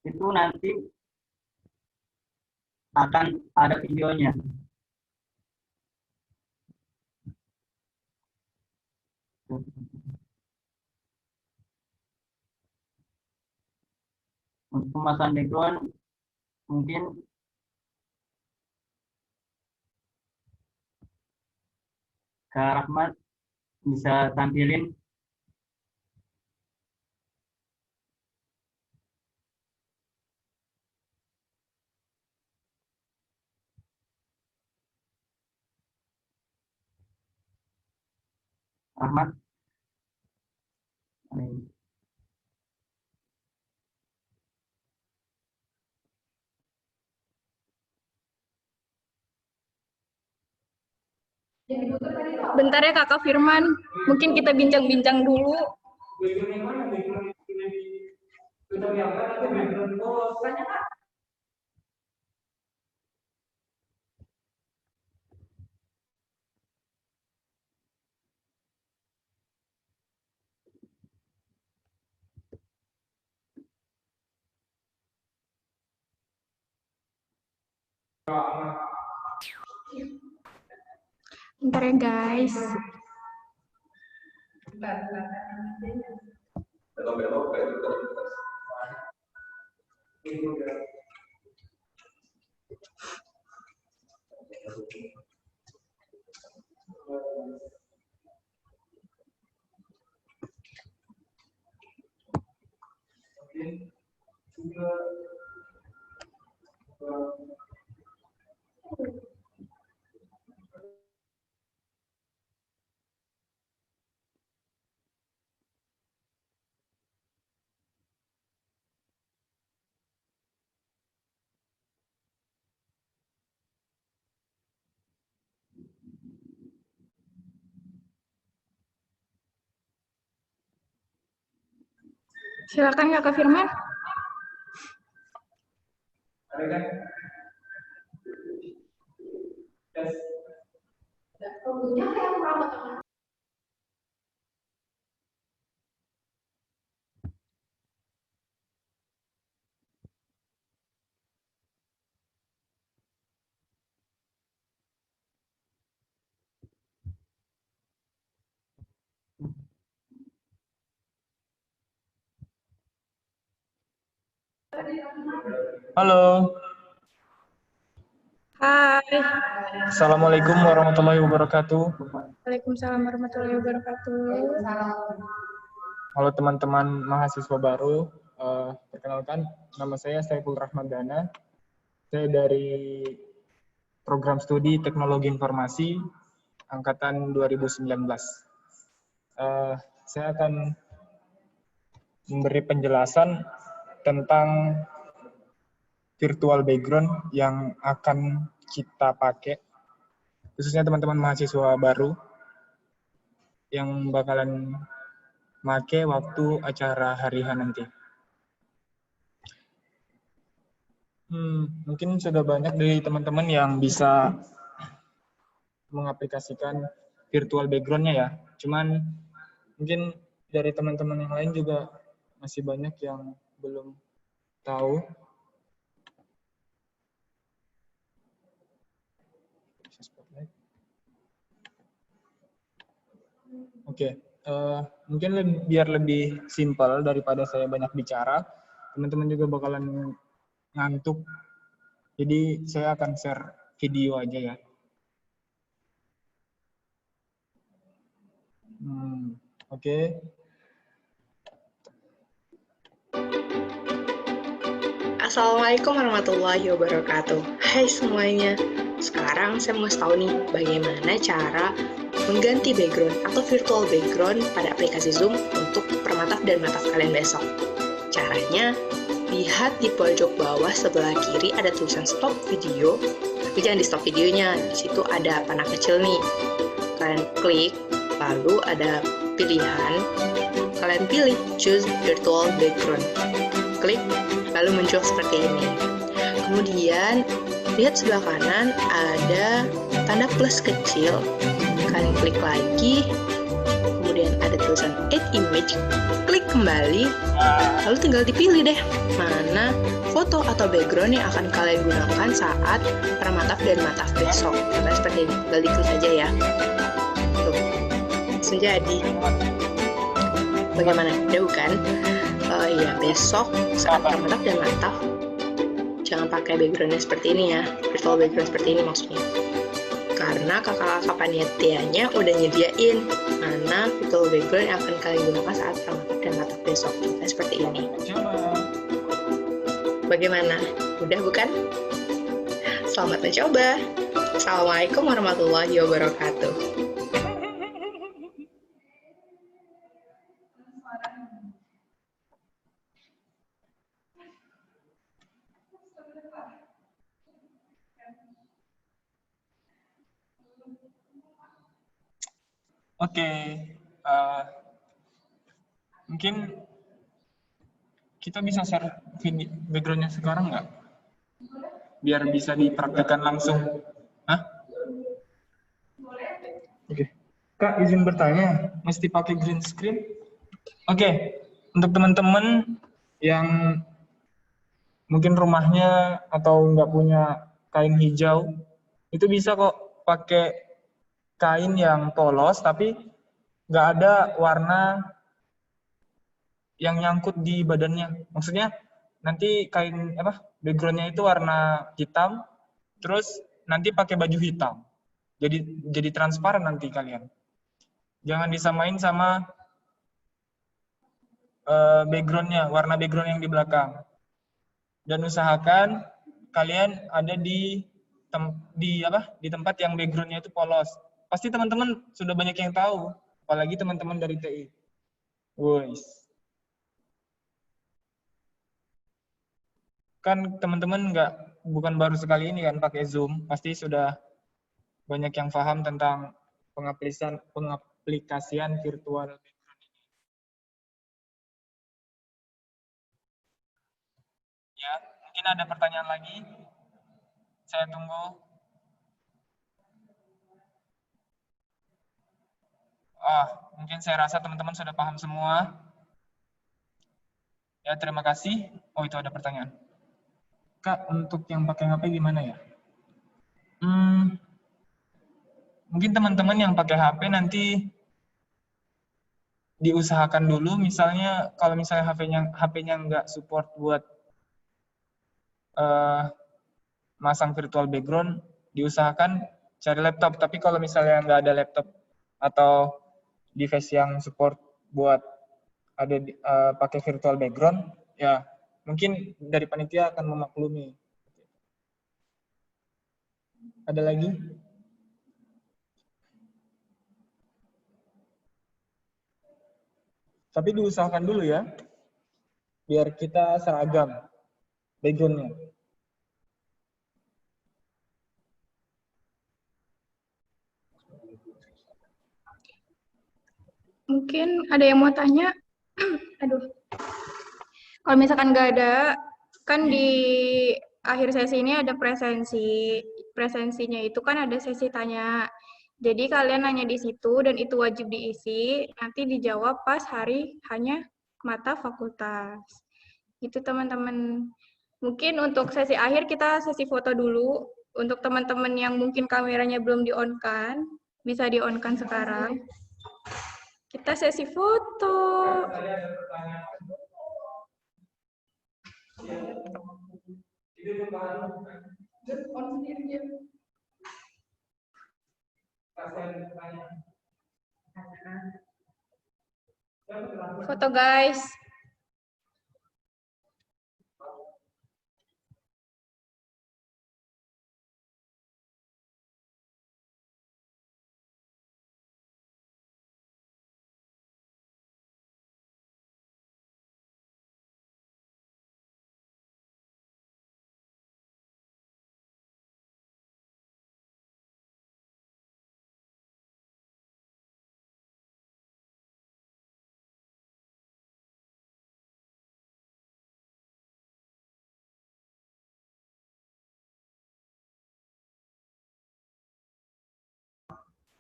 itu nanti akan ada videonya. Untuk pemasangan background mungkin Kak Rahmat bisa tampilin. Rahmat. Bentar ya Kakak Firman, mungkin kita bincang-bincang dulu. Bentar ya guys. Silakan Kakak Firman. Halo. Hai. Assalamualaikum warahmatullahi wabarakatuh. Waalaikumsalam warahmatullahi wabarakatuh. Halo teman-teman mahasiswa baru. Perkenalkan, nama saya Saiful Rahmadana. Saya dari program studi Teknologi Informasi angkatan 2019. Saya akan memberi penjelasan tentang virtual background yang akan kita pakai, khususnya teman-teman mahasiswa baru yang bakalan make waktu acara hari H nanti. Mungkin sudah banyak dari teman-teman yang bisa mengaplikasikan virtual background-nya ya. Cuman mungkin dari teman-teman yang lain juga masih banyak yang belum tahu. Oke, mungkin biar lebih simpel daripada saya banyak bicara, teman-teman juga bakalan ngantuk. Jadi saya akan share video aja ya. Oke. Assalamualaikum warahmatullahi wabarakatuh. Hai semuanya. Sekarang saya mau tahu nih bagaimana cara mengganti background atau virtual background pada aplikasi Zoom untuk permataf dan mataf kalian besok. Caranya, lihat di pojok bawah sebelah kiri ada tulisan stop video, tapi jangan di stop videonya, di situ ada panah kecil nih. Kalian klik, lalu ada pilihan, kalian pilih choose virtual background. Klik, lalu muncul seperti ini. Kemudian, lihat sebelah kanan ada tanda plus kecil, kalian klik lagi, kemudian ada tulisan add image, klik kembali, lalu tinggal dipilih deh mana foto atau background yang akan kalian gunakan saat permataf dan mataf besok. Contohnya seperti ini, tinggal diklik aja ya. Tuh, langsung jadi. Bagaimana? Jauh kan? Ya besok saat permataf dan mataf jangan pakai backgroundnya seperti ini ya, virtual background seperti ini maksudnya. Karena kakak-kakak panitianya udah nyediain mana virtual background yang akan kalian gunakan saat permataf dan mataf besok. Nah, seperti ini. Bagaimana? Udah bukan? Selamat mencoba. Assalamualaikum warahmatullahi wabarakatuh. Oke, mungkin kita bisa share video background-nya sekarang nggak? Biar bisa dipraktekkan langsung. Hah? Oke. Kak, izin bertanya, mesti pakai green screen? Oke, untuk teman-teman yang mungkin rumahnya atau nggak punya kain hijau, itu bisa kok pakai kain yang polos tapi nggak ada warna yang nyangkut di badannya. Maksudnya nanti kain backgroundnya itu warna hitam, terus nanti pakai baju hitam. Jadi transparan nanti kalian. Jangan disamain sama backgroundnya, warna background yang di belakang. Dan usahakan kalian ada di tempat yang backgroundnya itu polos. Pasti teman-teman sudah banyak yang tahu, apalagi teman-teman dari TI. Wuis. Kan teman-teman bukan baru sekali ini kan pakai Zoom, pasti sudah banyak yang paham tentang pengaplikasian virtual Ya, mungkin ada pertanyaan lagi. Saya tunggu. Mungkin saya rasa teman-teman sudah paham semua. Ya, terima kasih. Oh, itu ada pertanyaan. Kak, untuk yang pakai HP gimana ya? Mungkin teman-teman yang pakai HP nanti diusahakan dulu, misalnya kalau misalnya HP-nya nggak support buat masang virtual background, diusahakan cari laptop. Tapi kalau misalnya nggak ada laptop atau device yang support buat ada pakai virtual background, ya mungkin dari panitia akan memaklumi. Ada lagi? Tapi diusahakan dulu ya, biar kita seragam background-nya. Mungkin ada yang mau tanya? Aduh. Kalau misalkan nggak ada, kan di akhir sesi ini ada presensi. Presensinya itu kan ada sesi tanya. Jadi kalian nanya di situ dan itu wajib diisi, nanti dijawab pas hari hanya mata fakultas. Itu teman-teman. Mungkin untuk sesi akhir kita sesi foto dulu. Untuk teman-teman yang mungkin kameranya belum di-on-kan, bisa di-on-kan sekarang. Kita sesi foto. Foto guys.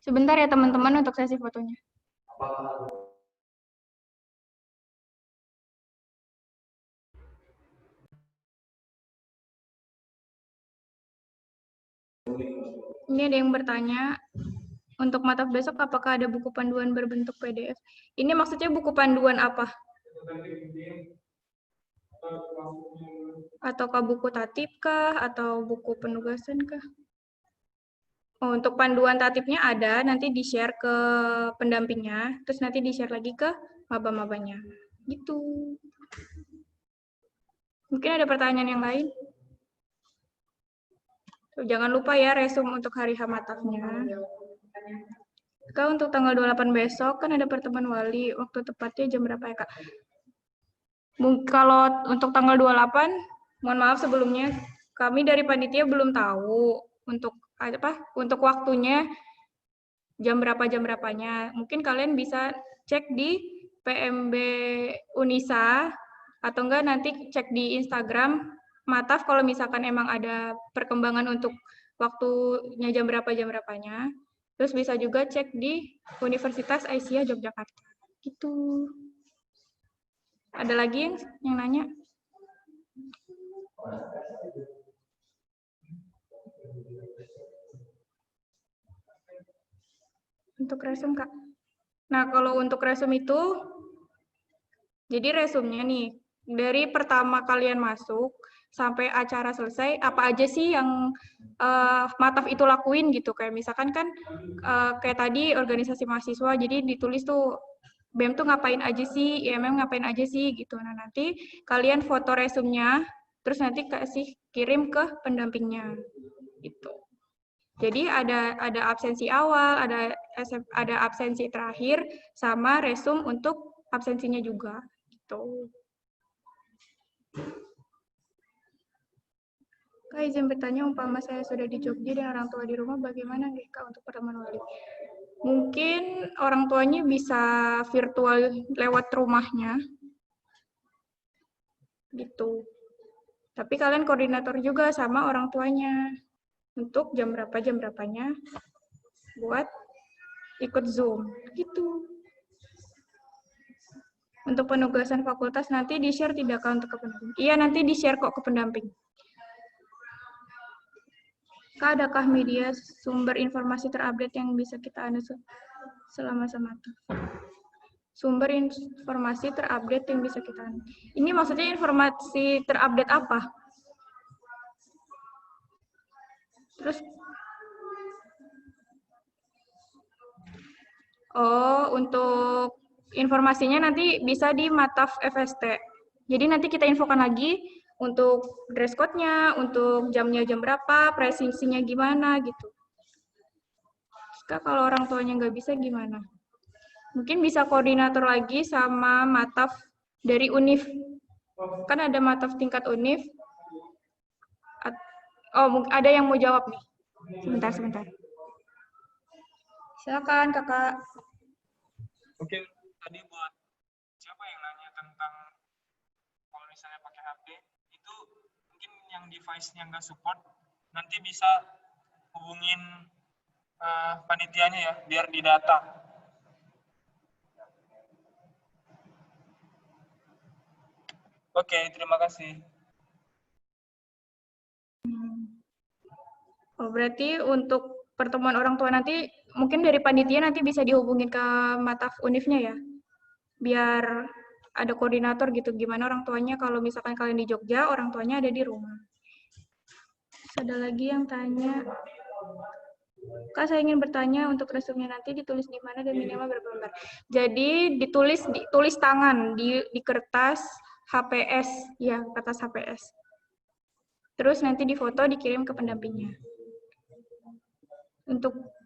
Sebentar ya teman-teman untuk sesi fotonya. Ini ada yang bertanya, untuk mata besok apakah ada buku panduan berbentuk PDF? Ini maksudnya buku panduan apa? Ataukah buku tatip kah? Atau buku penugasan kah? Oh, untuk panduan tatipnya ada, nanti di-share ke pendampingnya, terus nanti di-share lagi ke maba-mabanya. Gitu. Mungkin ada pertanyaan yang lain? Tuh, jangan lupa ya resume untuk hari Hamatafnya. Kak, untuk tanggal 28 besok kan ada pertemuan wali, waktu tepatnya jam berapa ya Kak? Kalau untuk tanggal 28, mohon maaf sebelumnya, kami dari panitia belum tahu untuk waktunya jam berapanya. Mungkin kalian bisa cek di PMB Unisa atau enggak nanti cek di Instagram Mataf kalau misalkan emang ada perkembangan untuk waktunya jam berapanya. Terus bisa juga cek di Universitas Aisyah Yogyakarta. Gitu. Ada lagi yang nanya? Untuk resume, Kak. Nah, kalau untuk resume itu, jadi resumenya nih, dari pertama kalian masuk sampai acara selesai, apa aja sih yang Mataf itu lakuin gitu. Kayak misalkan kan, kayak tadi organisasi mahasiswa, jadi ditulis tuh, BEM tuh ngapain aja sih, IMM ngapain aja sih gitu. Nah, nanti kalian foto resumenya, terus nanti kirim ke pendampingnya. Gitu. Jadi ada absensi awal, ada absensi terakhir, sama resum untuk absensinya juga. Gitu. Kak, izin bertanya, umpama saya sudah di Jogja dan orang tua di rumah, bagaimana nih Kak untuk pertemuan wali? Mungkin orang tuanya bisa virtual lewat rumahnya. Gitu. Tapi kalian koordinator juga sama orang tuanya untuk jam berapanya buat ikut Zoom gitu. Untuk penugasan fakultas nanti di-share tidak kah untuk ke pendamping? Iya, nanti di-share kok ke pendamping. Kak, adakah media sumber informasi terupdate yang bisa kita anu selama semata? Sumber informasi terupdate yang bisa kita anu. Ini maksudnya informasi terupdate apa? Terus, untuk informasinya nanti bisa di Mataf FST. Jadi nanti kita infokan lagi untuk dress code-nya, untuk jamnya jam berapa, pricing-nya gimana gitu. Terus kalau orang tuanya nggak bisa gimana? Mungkin bisa koordinator lagi sama Mataf dari UNIF. Kan ada Mataf tingkat UNIF. Oh, ada yang mau jawab nih. Sebentar. Silakan, Kakak. Oke, tadi buat siapa yang nanya tentang kalau misalnya pakai HP, itu mungkin yang device-nya nggak support, nanti bisa hubungin panitianya ya, biar didata. Oke, terima kasih. Oh, berarti untuk pertemuan orang tua nanti, mungkin dari panitia nanti bisa dihubungin ke Mataf Unifnya ya? Biar ada koordinator gitu, gimana orang tuanya kalau misalkan kalian di Jogja, orang tuanya ada di rumah. Terus ada lagi yang tanya, Kak, saya ingin bertanya untuk resumenya nanti ditulis di mana dan minimal berapa lembar? Jadi ditulis tangan di kertas HPS, ya kertas HPS. Terus nanti difoto dikirim ke pendampingnya.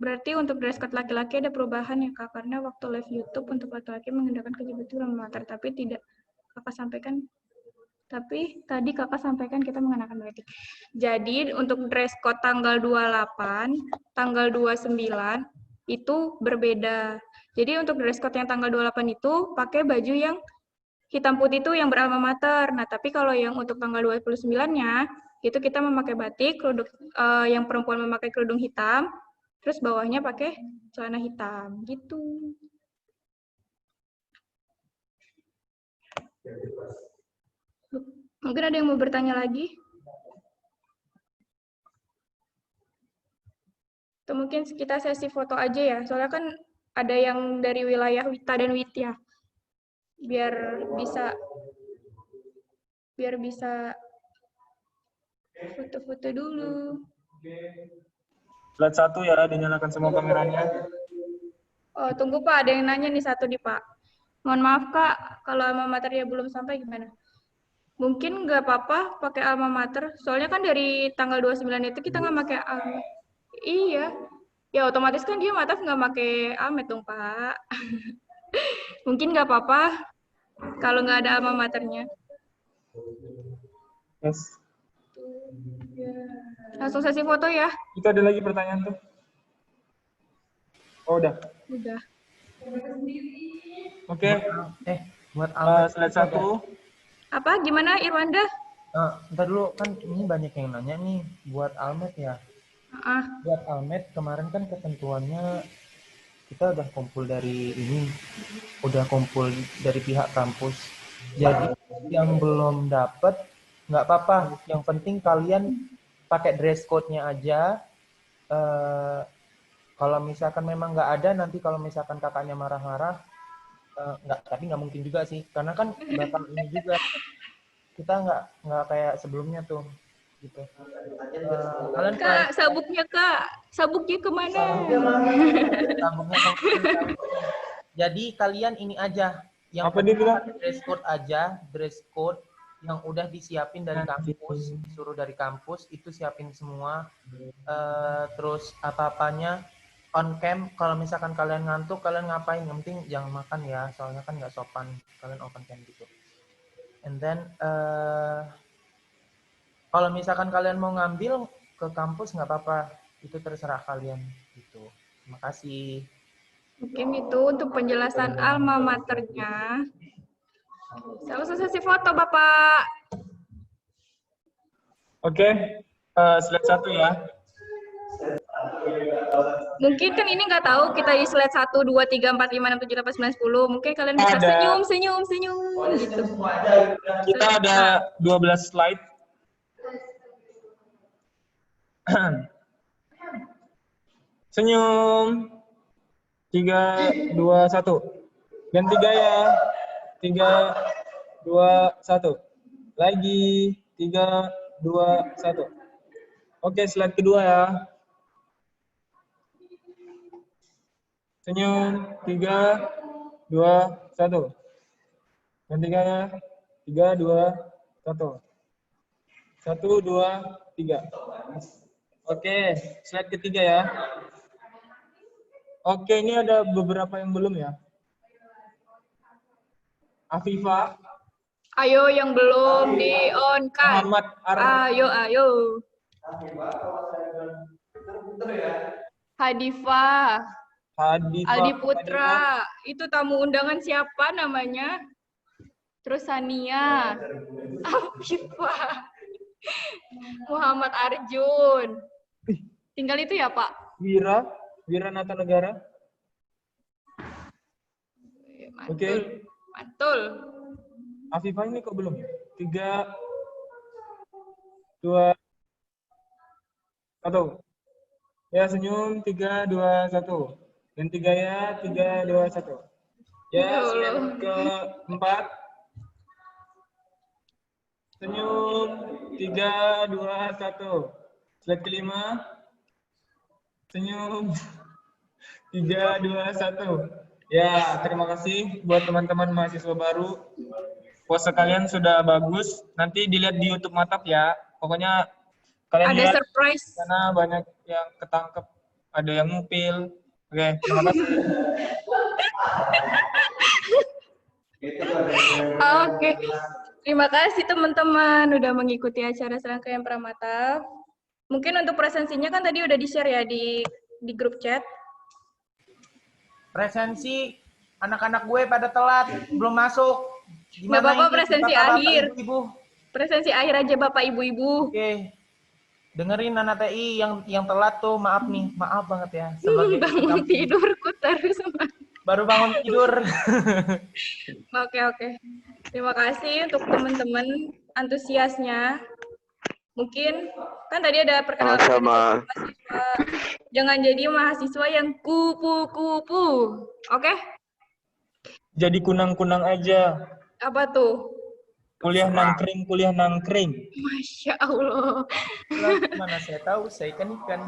Berarti untuk dress code laki-laki ada perubahan ya Kak, karena waktu live YouTube untuk laki-laki menggunakan kejebutan alma mater, tapi tidak Kakak sampaikan. Tapi tadi Kakak sampaikan kita mengenakan batik. Jadi untuk dress code tanggal 28, tanggal 29 itu berbeda. Jadi untuk dress code yang tanggal 28 itu pakai baju yang hitam putih itu yang beralma mater. Nah, tapi kalau yang untuk tanggal 29-nya itu kita memakai batik, yang perempuan memakai kerudung hitam, terus bawahnya pakai celana hitam, gitu. Mungkin ada yang mau bertanya lagi? Atau mungkin kita sesi foto aja ya, soalnya kan ada yang dari wilayah Wita dan Witya. Biar bisa foto-foto dulu. Slide 1 ya, dinyalakan semua kameranya. Oh, tunggu Pak, ada yang nanya nih satu nih Pak. Mohon maaf Kak, kalau alma maternya belum sampai gimana? Mungkin nggak apa-apa pakai alma mater, soalnya kan dari tanggal 29 itu kita nggak pakai alma. Iya, ya otomatis kan dia Mataf nggak pakai almet dong Pak. Mungkin nggak apa-apa kalau nggak ada alma maternya. Yes. Langsung sesi foto ya. Itu ada lagi pertanyaan tuh? Oh, udah. Udah. Oke. Buat slide 1. Apa? Gimana Irwanda? Ntar dulu, kan ini banyak yang nanya nih buat almet ya. Buat almet kemarin kan ketentuannya kita udah kumpul dari ini, udah kumpul dari pihak kampus. Jadi yang belum dapat nggak apa-apa. Yang penting kalian pakai dress code-nya aja. Kalau misalkan memang nggak ada, nanti kalau misalkan kakaknya marah-marah, tapi nggak mungkin juga sih, karena kan bakal ini juga kita nggak kayak sebelumnya tuh, gitu. Kalian Kak, sabuknya kemana? Sabuknya jadi kalian ini aja, yang dress code aja, dress code yang udah disiapin dari kampus, disuruh dari kampus itu siapin semua, terus apa-apanya on cam. Kalau misalkan kalian ngantuk, kalian ngapain, yang penting jangan makan ya, soalnya kan nggak sopan kalian open cam gitu. And then kalau misalkan kalian mau ngambil ke kampus nggak apa-apa, itu terserah kalian gitu. Terima kasih. Mungkin itu untuk penjelasan alma maternya. Saya sesi foto Bapak. Oke, slide 1 ya. Mungkin kan ini nggak tahu kita di slide 1, 2, 3, 4, 5, 6, 7, 8, 9, 10. Mungkin kalian bisa Ada. senyum gitu. Kita ada 12 slide. Senyum. 3, 2, 1. Dan 3 ya. 3, 2, 1. Lagi. 3, 2, 1. Oke, slide kedua ya. Senyum. 3, 2, 1. Dan 3 ya. 3, 2, 1. 1, 2, 3. Oke, slide ketiga ya. Oke, ini ada beberapa yang belum ya. Afifah. Ayo yang belum di on kan. Muhammad Ar. Ayo. Hadifah. Aldi Putra. Itu tamu undangan siapa namanya? Terus Sania. Afifah. Muhammad Arjun. Tinggal itu ya, Pak? Wira Nata Negara. Oke. Mantul. Afifah ini kok belum? 3, 2, 1. Ya, senyum. 3, 2, 1. Dan 3 ya. 3, 2, 1. Ya, slide keempat. Senyum. 3, 2, 1. Slide kelima. Senyum. 3, 2, 1. Ya, terima kasih buat teman-teman mahasiswa baru. Puasa kalian sudah bagus. Nanti dilihat di YouTube Matap ya. Pokoknya kalian ada lihat surprise. karena banyak yang ketangkep, ada yang ngupil. Oke, terima kasih. Oke. Terima kasih teman-teman udah mengikuti acara serangkaian Pramatap. Mungkin untuk presensinya kan tadi udah di-share ya di grup chat. Presensi anak-anak gue pada telat, belum masuk. Gimana Bapak presensi akhir. Ibu-ibu? Presensi akhir aja Bapak Ibu-ibu. Oke. Dengerin anak TI yang telat tuh, maaf nih, maaf banget ya. Bangun tidurku terus. Baru bangun tidur. Oke. Terima kasih untuk teman-teman antusiasnya. Mungkin kan tadi ada perkenalan mahasiswa. Jangan jadi mahasiswa yang kupu-kupu. Oke? Jadi kunang-kunang aja. Apa tuh? Kuliah nangkring. Masya Allah. Mana saya tahu, saya ikan.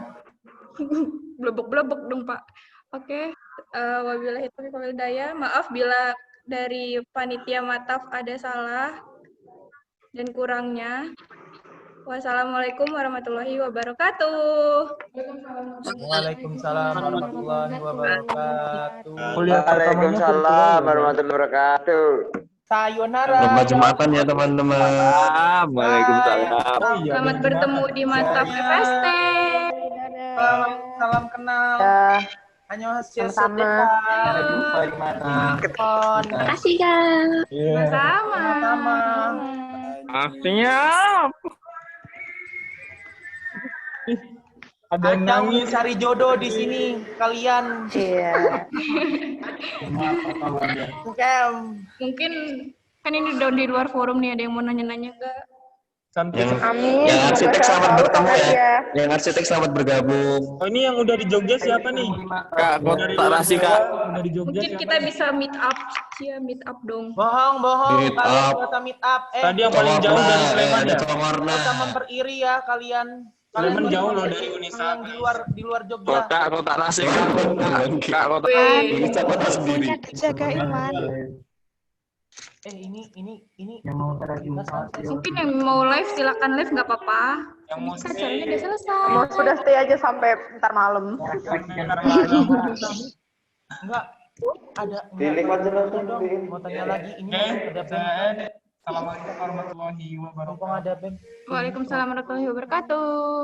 Blebek-blebek dong, Pak. Oke. Wabillahi taufiq wal hidayah. Maaf bila dari panitia Mataf ada salah dan kurangnya. Wassalamualaikum warahmatullahi wabarakatuh. Waalaikumsalam warahmatullahi wabarakatuh. Waalaikumsalam warahmatullahi wabarakatuh. Sayonara. Selamat Jumatan ya teman-teman. Waalaikumsalam. Selamat bertemu di Mataf FST. Salam kenal. Annyeonghaseyo. Sama-sama. Terima kasih, Kak. Sama-sama. Siap. Ada yang nangis cari jodoh di sini kalian. Iya. Mungkin kan ini udah di luar forum nih, ada yang mau nanya-nanya enggak? Amin. Yang arsitek selamat bertemu ya. Yang arsitek selamat bergabung. Oh, ini yang udah di Jogja siapa nih? Kak, kontak Rasi Kak. Udah di Jogja Mungkin kita bisa meet up. Cia, meet up dong. Bohong. Meet Kalian up. gak usah meet up. Tadi yang paling jauh dari Sleman ya? Gak usah memperiri ya kalian. Sleman jauh loh dari Unisa. Di luar Jogja. Kontak Rasi Kak. Kak, kontak bisa kontak sendiri. Jaga Iwan. Ini Mungkin yang mau live silakan live, nggak apa-apa. Yang mau Kan acaranya udah selesai. Mau sudah stay aja sampai ntar malam. Enggak. Ada. Mau tanya lagi ini ada BEM. Assalamualaikum warahmatullahi wabarakatuh. Ada BEM. Waalaikumsalam warahmatullahi wabarakatuh.